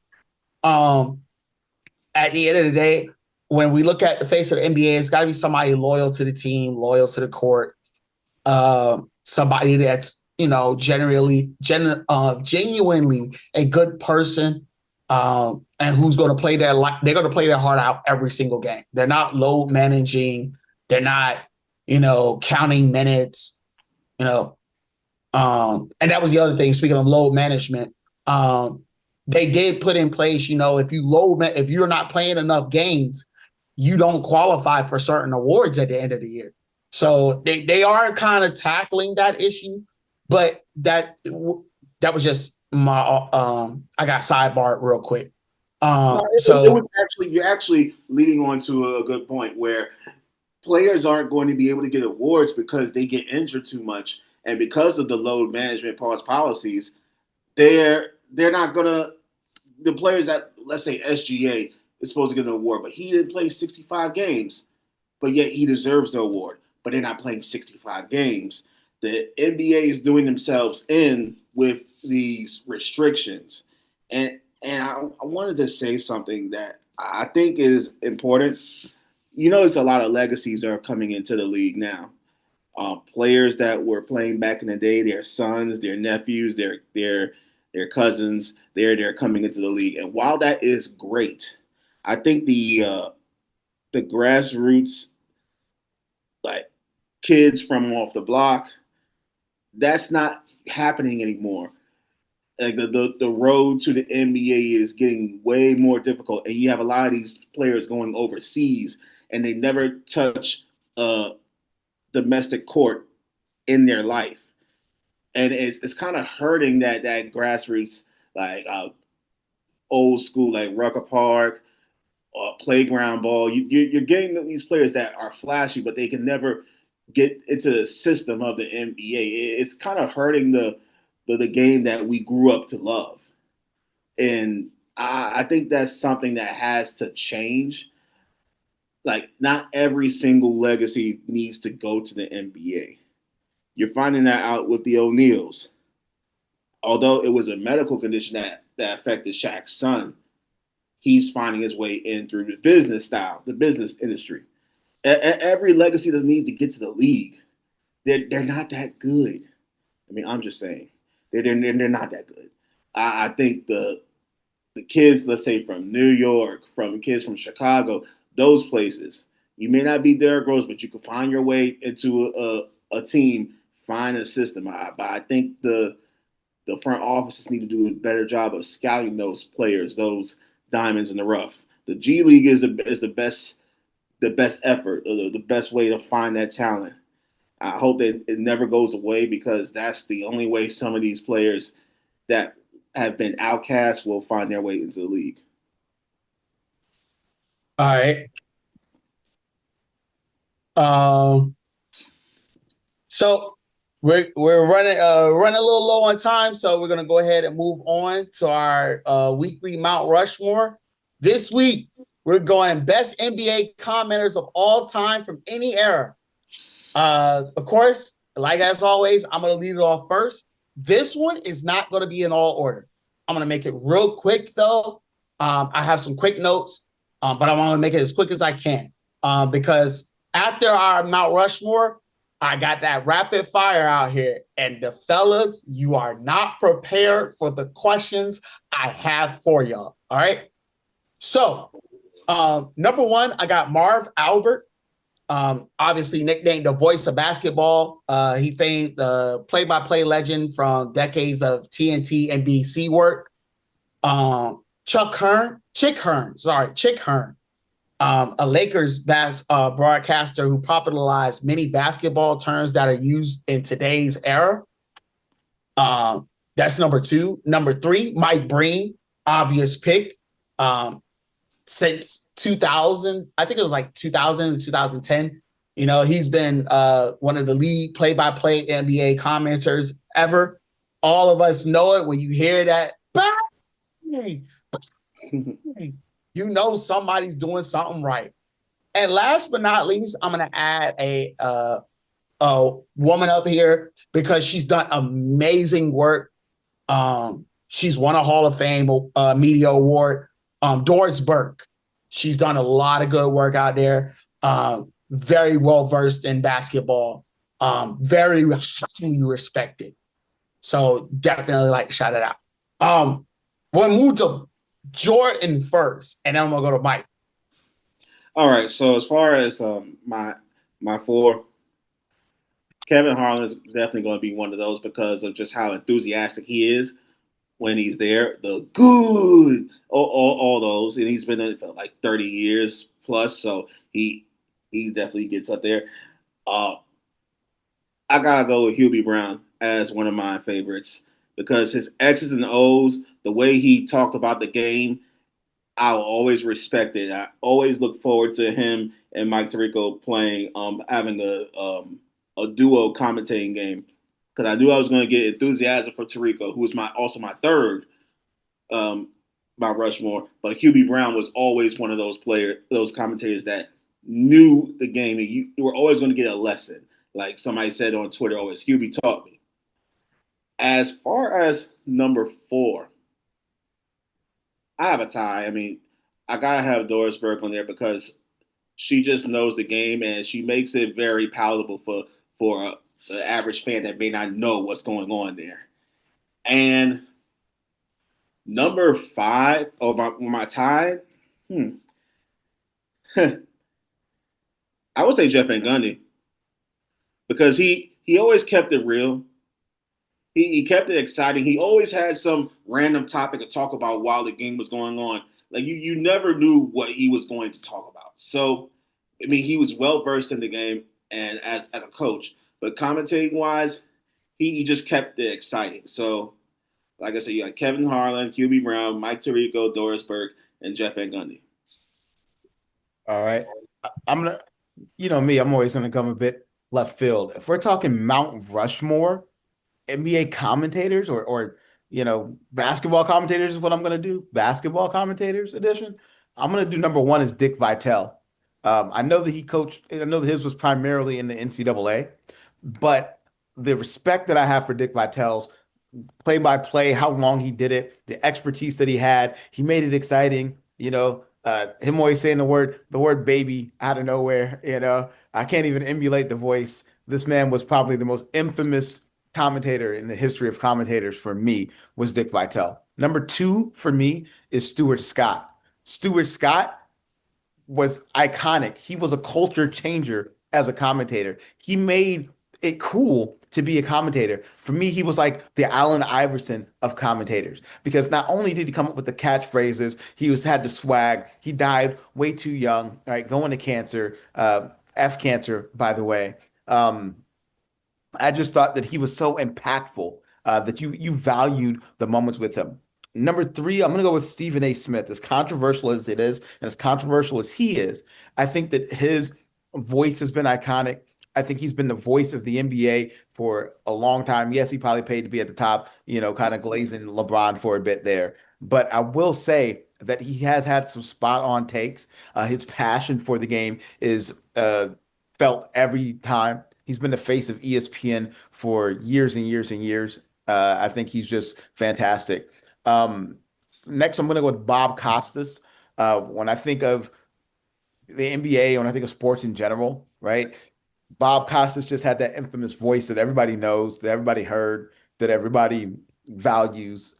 At the end of the day, when we look at the face of the NBA, it's got to be somebody loyal to the team, loyal to the court, somebody that's, genuinely a good person, and who's going to play they're going to play their heart out every single game. They're not load managing. They're not, counting minutes, and that was the other thing. Speaking of load management, they did put in place, if you're not playing enough games, you don't qualify for certain awards at the end of the year. So they are kind of tackling that issue, but that was just my I got sidebarred real quick. No, it was actually, you're actually leading on to a good point where players aren't going to be able to get awards because they get injured too much, and because of the load management policies, they're not gonna. The players that, let's say SGA is supposed to get an award, but he didn't play 65 games, but yet he deserves the award. But they're not playing 65 games. The NBA is doing themselves in with these restrictions, and I wanted to say something that I think is important. It's a lot of legacies that are coming into the league now. Players that were playing back in the day, their sons, their nephews, their cousins, they're coming into the league. And while that is great, I think the grassroots, like kids from off the block, that's not happening anymore. Like the road to the NBA is getting way more difficult, and you have a lot of these players going overseas, and they never touch domestic court in their life, and it's kind of hurting that grassroots, like old school, like Rucker Park, playground ball. You're getting these players that are flashy, but they can never get into the system of the NBA. It's kind of hurting the game that we grew up to love, and I think that's something that has to change. Like, not every single legacy needs to go to the NBA. You're finding that out with the O'Neals. Although it was a medical condition that affected Shaq's son, he's finding his way in through the business style, the business industry. Every legacy doesn't need to get to the league. They're not that good. I mean, I'm just saying, they're not that good. I think the kids, let's say from New York, from kids from Chicago, those places, you may not be Derrick Rose, but you can find your way into a team, find a system. But I think the front offices need to do a better job of scouting those players, those diamonds in the rough. The G League is the best effort, or the best way to find that talent. I hope that it never goes away, because that's the only way some of these players that have been outcast will find their way into the league. All right. So we're running a little low on time, so we're gonna go ahead and move on to our weekly Mount Rushmore. This week we're going best NBA commenters of all time from any era. Of course, like as always, I'm gonna lead it off first. This one is not gonna be in all order. I'm gonna make it real quick though. I have some quick notes, but I want to make it as quick as I can because after our Mount Rushmore, I got that rapid fire out here, and the fellas, you are not prepared for the questions I have for y'all. All right. So, number one, I got Marv Albert, obviously nicknamed the voice of basketball. He famed the play-by-play legend from decades of TNT and BC work. Chick Hearn, a Lakers broadcaster who popularized many basketball terms that are used in today's era. That's number two. Number three, Mike Breen, obvious pick. Since 2000, I think it was like 2000 to 2010. He's been one of the lead play-by-play NBA commenters ever. All of us know it when you hear that. You know somebody's doing something right. And last but not least, I'm going to add a woman up here because she's done amazing work. She's won a Hall of Fame media award. Doris Burke. She's done a lot of good work out there. Very well versed in basketball. Very highly respected. So definitely like to shout it out. We'll move to Jordan first, and then I'm gonna go to Mike. All right. So as far as my four, Kevin Harlan is definitely going to be one of those because of just how enthusiastic he is when he's there. The good, all those, and he's been in it for like 30 years plus, so he definitely gets up there. Uh, I gotta go with Hubie Brown as one of my favorites because his X's and O's, the way he talked about the game, I'll always respect it. I always look forward to him and Mike Tirico playing, having a duo commentating game because I knew I was going to get enthusiasm for Tirico, who was also my third um, Mount Rushmore. But Hubie Brown was always one of those commentators that knew the game, and you were always going to get a lesson. Like somebody said on Twitter, always Hubie taught me. As far as number 4, I have a tie. I mean, I gotta have Doris Burke on there because she just knows the game and she makes it very palatable for the average fan that may not know what's going on there. And number 5, or my tie, I would say Jeff Van Gundy because he always kept it real. He kept it exciting. He always had some random topic to talk about while the game was going on. Like you never knew what he was going to talk about. So, I mean, he was well versed in the game and as a coach, but commentating wise, he just kept it exciting. So, like I said, you got Kevin Harlan, Hubie Brown, Mike Tirico, Doris Burke, and Jeff Van Gundy. All right. I'm gonna, you know me, I'm always gonna come a bit left field. If we're talking Mount Rushmore, NBA commentators or basketball commentators is what I'm gonna do. Basketball commentators edition. I'm gonna do number 1 is Dick Vitale. I know that he coached, I know that his was primarily in the NCAA, but the respect that I have for Dick Vitale's play by play, how long he did it, the expertise that he had. He made it exciting. Him always saying the word baby out of nowhere. I can't even emulate the voice. This man was probably the most infamous commentator in the history of commentators for me was Dick Vitale. Number 2 for me is Stuart Scott. Stuart Scott was iconic. He was a culture changer as a commentator. He made it cool to be a commentator. For me, he was like the Allen Iverson of commentators because not only did he come up with the catchphrases, had the swag. He died way too young, right? Going to cancer, F cancer, by the way. Um, I just thought that he was so impactful that you valued the moments with him. Number 3, I'm going to go with Stephen A. Smith. As controversial as it is, and as controversial as he is, I think that his voice has been iconic. I think he's been the voice of the NBA for a long time. Yes, he probably paid to be at the top, kind of glazing LeBron for a bit there. But I will say that he has had some spot on takes. His passion for the game is felt every time. He's been the face of ESPN for years and years and years. I think he's just fantastic. Um, Next, I'm going to go with Bob Costas. When I think of the NBA, when I think of sports in general, right? Bob Costas just had that infamous voice that everybody knows, that everybody heard, that everybody values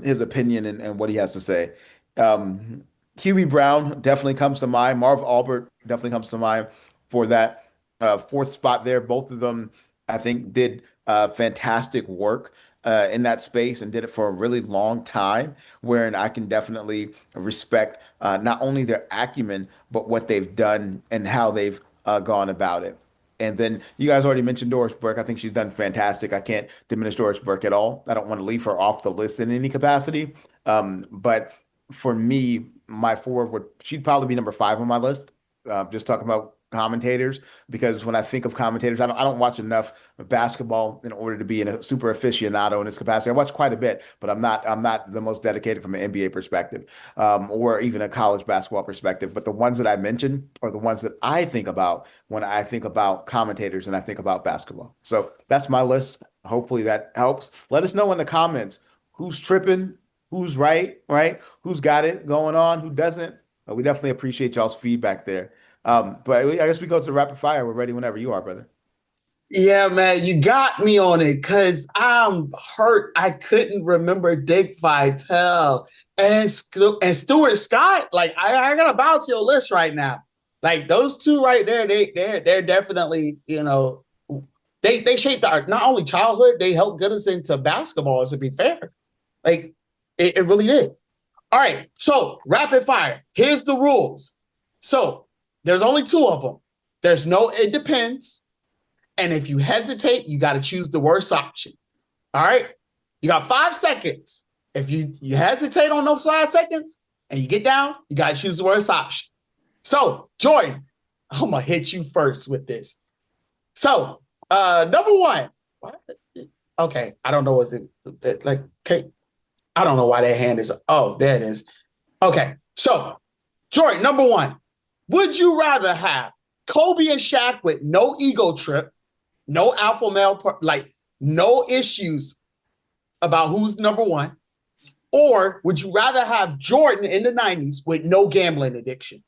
his opinion and what he has to say. Um, Huey Brown definitely comes to mind. Marv Albert definitely comes to mind for that 4th spot there. Both of them, I think, did fantastic work in that space and did it for a really long time, wherein I can definitely respect not only their acumen, but what they've done and how they've gone about it. And then you guys already mentioned Doris Burke. I think she's done fantastic. I can't diminish Doris Burke at all. I don't want to leave her off the list in any capacity. But for me, my 4 she'd probably be number 5 on my list. Just talking about commentators, because when I think of commentators, I don't watch enough basketball in order to be a super aficionado in this capacity. I watch quite a bit, but I'm not the most dedicated from an NBA perspective, or even a college basketball perspective. But the ones that I mentioned are the ones that I think about when I think about commentators and I think about basketball. So that's my list. Hopefully that helps. Let us know in the comments who's tripping, who's right? Who's got it going on, who doesn't. We definitely appreciate y'all's feedback there. But I guess we go to the rapid fire. We're ready whenever you are, brother. Yeah, man, you got me on it because I'm hurt. I couldn't remember Dick Vitale and Stuart Scott. Like, I gotta bow to your list right now. Like those two right there, they're definitely, they shaped our not only childhood, they helped get us into basketball, to be fair. Like It really did. All right. So rapid fire. Here's the rules. So there's only 2 of them. There's no it depends. And if you hesitate, you got to choose the worst option. All right. You got 5 seconds. If you hesitate on those 5 seconds and you get down, you got to choose the worst option. So, Jordan, I'm going to hit you first with this. So, number 1. What? Okay. I don't know what it like. Okay. I don't know why that hand is. Oh, there it is. Okay. So, Jordan, number 1. Would you rather have Kobe and Shaq with no ego trip, no alpha male, like no issues about who's number 1? Or would you rather have Jordan in the 90s with no gambling addiction?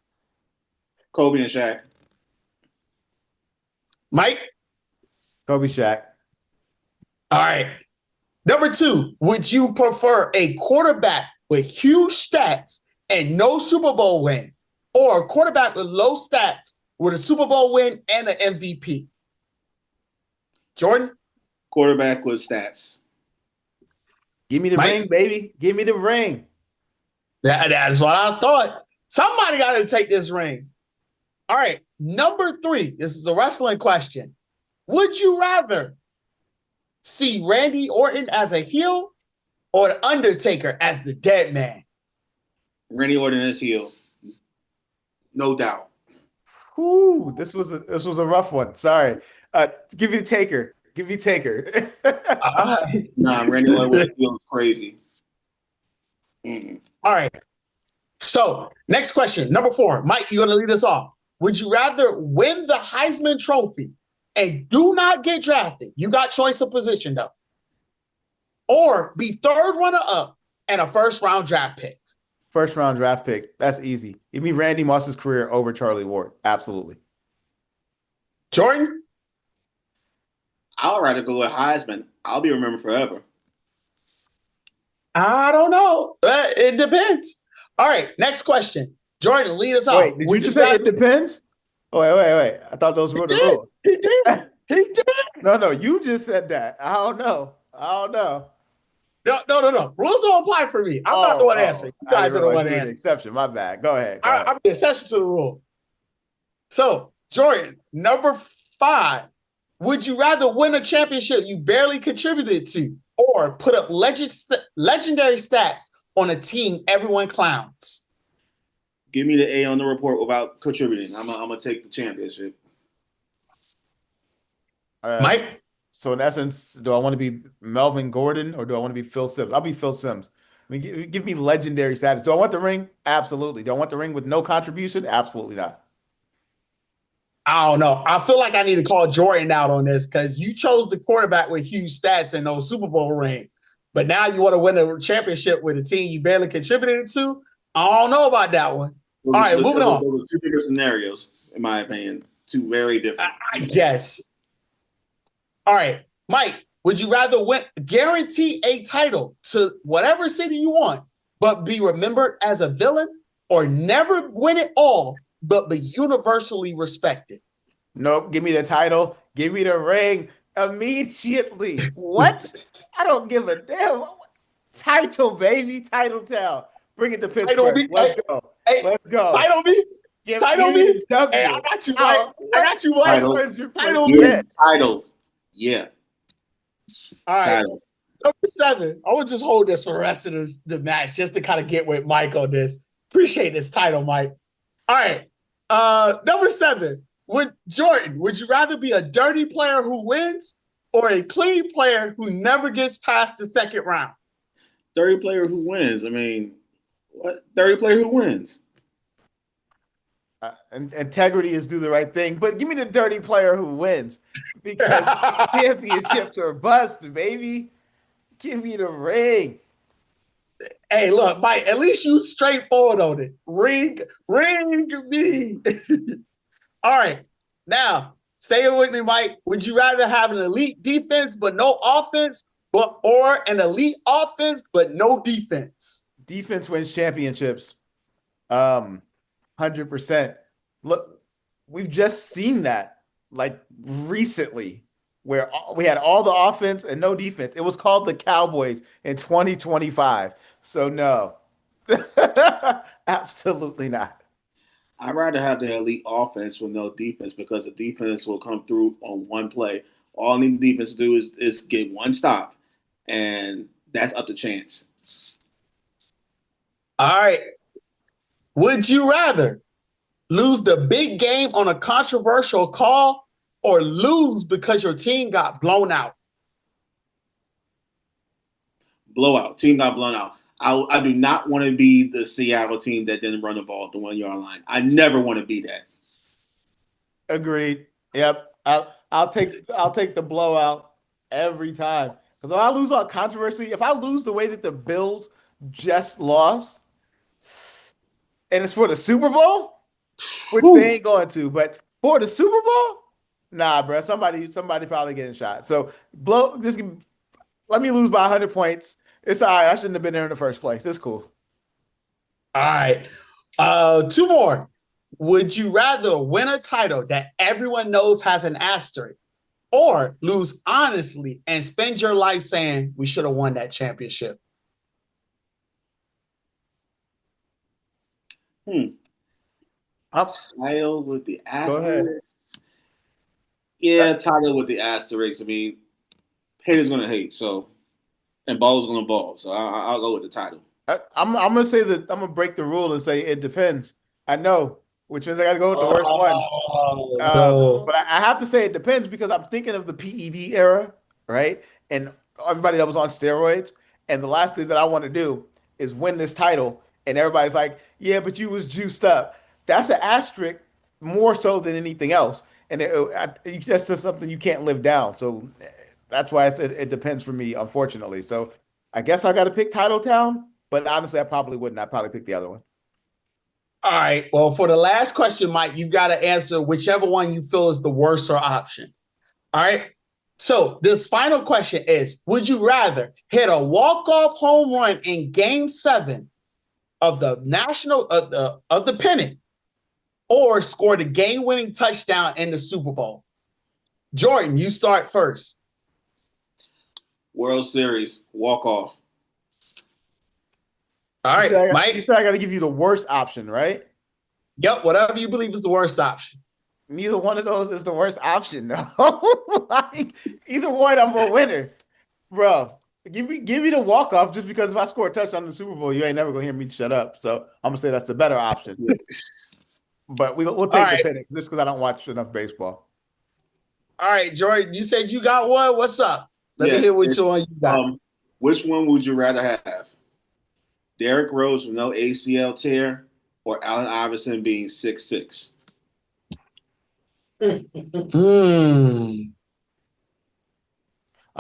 Kobe and Shaq. Mike? Kobe, Shaq. All right. Number 2, would you prefer a quarterback with huge stats and no Super Bowl win, or a quarterback with low stats with a Super Bowl win and an MVP? Jordan? Quarterback with stats. Give me the ring, baby. Give me the ring. That's what I thought. Somebody got to take this ring. All right. Number 3. This is a wrestling question. Would you rather see Randy Orton as a heel or the Undertaker as the dead man? Randy Orton is heel. No doubt. Ooh, this was a rough one. Sorry. Give me Taker. Give me Taker. Nah, Randy Orton feels crazy. All right. So, next question. Number 4. Mike, you're going to lead us off. Would you rather win the Heisman Trophy and do not get drafted? You got choice of position, though. Or be 3rd runner-up and a first-round draft pick? First-round draft pick. That's easy. Give me Randy Moss's career over Charlie Ward. Absolutely. Jordan? I'll rather go with Heisman. I'll be remembered forever. I don't know. It depends. All right, next question. Jordan, lead us off. Wait, did you just say it depends? Oh, wait. I thought those were the rules. He did. He did. No, you just said that. I don't know. No. Rules don't apply for me. I'm not the one answering. You guys are the one answering. Exception. My bad. Go ahead. I'm the exception to the rule. So, Jordan, number 5. Would you rather win a championship you barely contributed to, or put up legendary stats on a team everyone clowns? Give me the A on the report without contributing. I'm gonna take the championship. Mike? So in essence, do I want to be Melvin Gordon or do I want to be Phil Simms? I'll be Phil Simms. I mean, give me legendary status. Do I want the ring? Absolutely. Do I want the ring with no contribution? Absolutely not. I don't know. I feel like I need to call Jordan out on this because you chose the quarterback with huge stats and no Super Bowl ring. But now you want to win a championship with a team you barely contributed to? I don't know about that one. All right, moving on. Those are 2 different scenarios, in my opinion. 2 very different. I guess. All right, Mike, would you rather guarantee a title to whatever city you want, but be remembered as a villain, or never win it all, but be universally respected? Nope. Give me the title. Give me the ring immediately. What? I don't give a damn. Title, baby. Title town. Bring it to Pittsburgh. Let's go. Let's go. Title me. Title me. W. Hey, I got you, Mike. I got you, Mike. Title me. Titles. Yeah. All right. Titles. Number 7. I would just hold this for the rest of the match just to kind of get with Mike on this. Appreciate this title, Mike. All right. Number 7. Would you rather be a dirty player who wins or a clean player who never gets past the 2nd round? Dirty player who wins. I mean, what? Dirty player who wins. Integrity is do the right thing, but give me the dirty player who wins because championships are bust, baby. Give me the ring. Hey, look, Mike, at least you straightforward on it. Ring me. All right. Now, stay with me, Mike. Would you rather have an elite defense but no offense, or an elite offense but no defense? Defense wins championships. 100%. Look, we've just seen that like recently where we had all the offense and no defense. It was called the Cowboys in 2025. So no, absolutely not. I'd rather have the elite offense with no defense because the defense will come through on one play. All the defense do is get one stop, and that's up to chance. All right. Would you rather lose the big game on a controversial call or lose because your team got blown out? Blowout. Team got blown out. I do not want to be the Seattle team that didn't run the ball at the 1 yard line. I never want to be that. Agreed. Yep. I'll take the blowout every time. Because if I lose on controversy, if I lose the way that the Bills just lost, and it's for the Super Bowl, which they ain't going to, but for the Super Bowl, nah, bro. Somebody probably getting shot. So let me lose by 100 points. It's all right. I shouldn't have been there in the first place. It's cool. All right. Two more. Would you rather win a title that everyone knows has an asterisk or lose honestly and spend your life saying we should have won that championship? Title with the asterisk. Go ahead. Yeah, title with the asterisk. I mean, haters gonna hate, so and ball's gonna ball. So I'll go with the title. I'm gonna say that I'm gonna break the rule and say it depends. I know, which means I gotta go with the worst one. No. But I have to say it depends because I'm thinking of the PED era, right? And everybody that was on steroids. And the last thing that I want to do is win this title. And everybody's like, yeah, but you was juiced up. That's an asterisk more so than anything else. And that's just something you can't live down. So that's why I said it depends for me, unfortunately. So I guess I got to pick Titletown, but honestly, I probably wouldn't. I'd probably pick the other one. All right. Well, for the last question, Mike, you got to answer whichever one you feel is the worse option. All right. So this final question is, would you rather hit a walk-off home run in Game 7 of the of the pennant or score the game-winning touchdown in the Super Bowl? Jordan, you start first. World Series walk off. All right, Mike. You said I got to give you the worst option, right? Yep, whatever you believe is the worst option. Neither one of those is the worst option, though. Like, either one, I'm a winner, bro. Give me the walk off just because if I score a touchdown in the Super Bowl, you ain't never gonna hear me shut up. So I'm gonna say that's the better option. But we'll take the pennant just because I don't watch enough baseball. All right, Jordan, you said you got one. What's up? Let me hear which one you got. Which one would you rather have? Derrick Rose with no ACL tear or Allen Iverson being 6'6"? I'm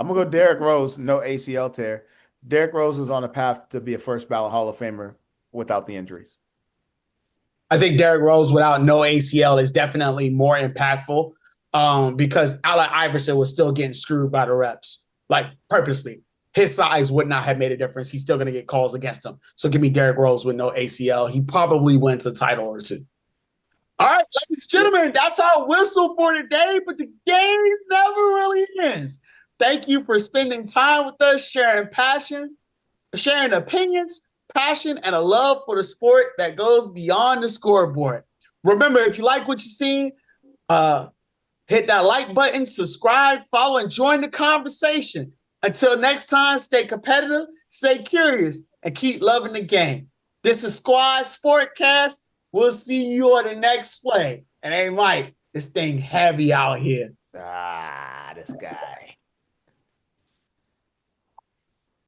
gonna go Derrick Rose, no ACL tear. Derrick Rose was on a path to be a first ballot Hall of Famer without the injuries. I think Derrick Rose without no ACL is definitely more impactful because Allen Iverson was still getting screwed by the reps, like purposely. His size would not have made a difference. He's still going to get calls against him. So give me Derrick Rose with no ACL. He probably wins a title or two. All right, ladies and gentlemen, that's our whistle for today, but the game never really ends. Thank you for spending time with us, sharing passion, sharing opinions, passion, and a love for the sport that goes beyond the scoreboard. Remember, if you like what you see, hit that like button, subscribe, follow, and join the conversation. Until next time, stay competitive, stay curious, and keep loving the game. This is Squad Sportcast. We'll see you on the next play. And hey, Mike, this thing heavy out here. This guy.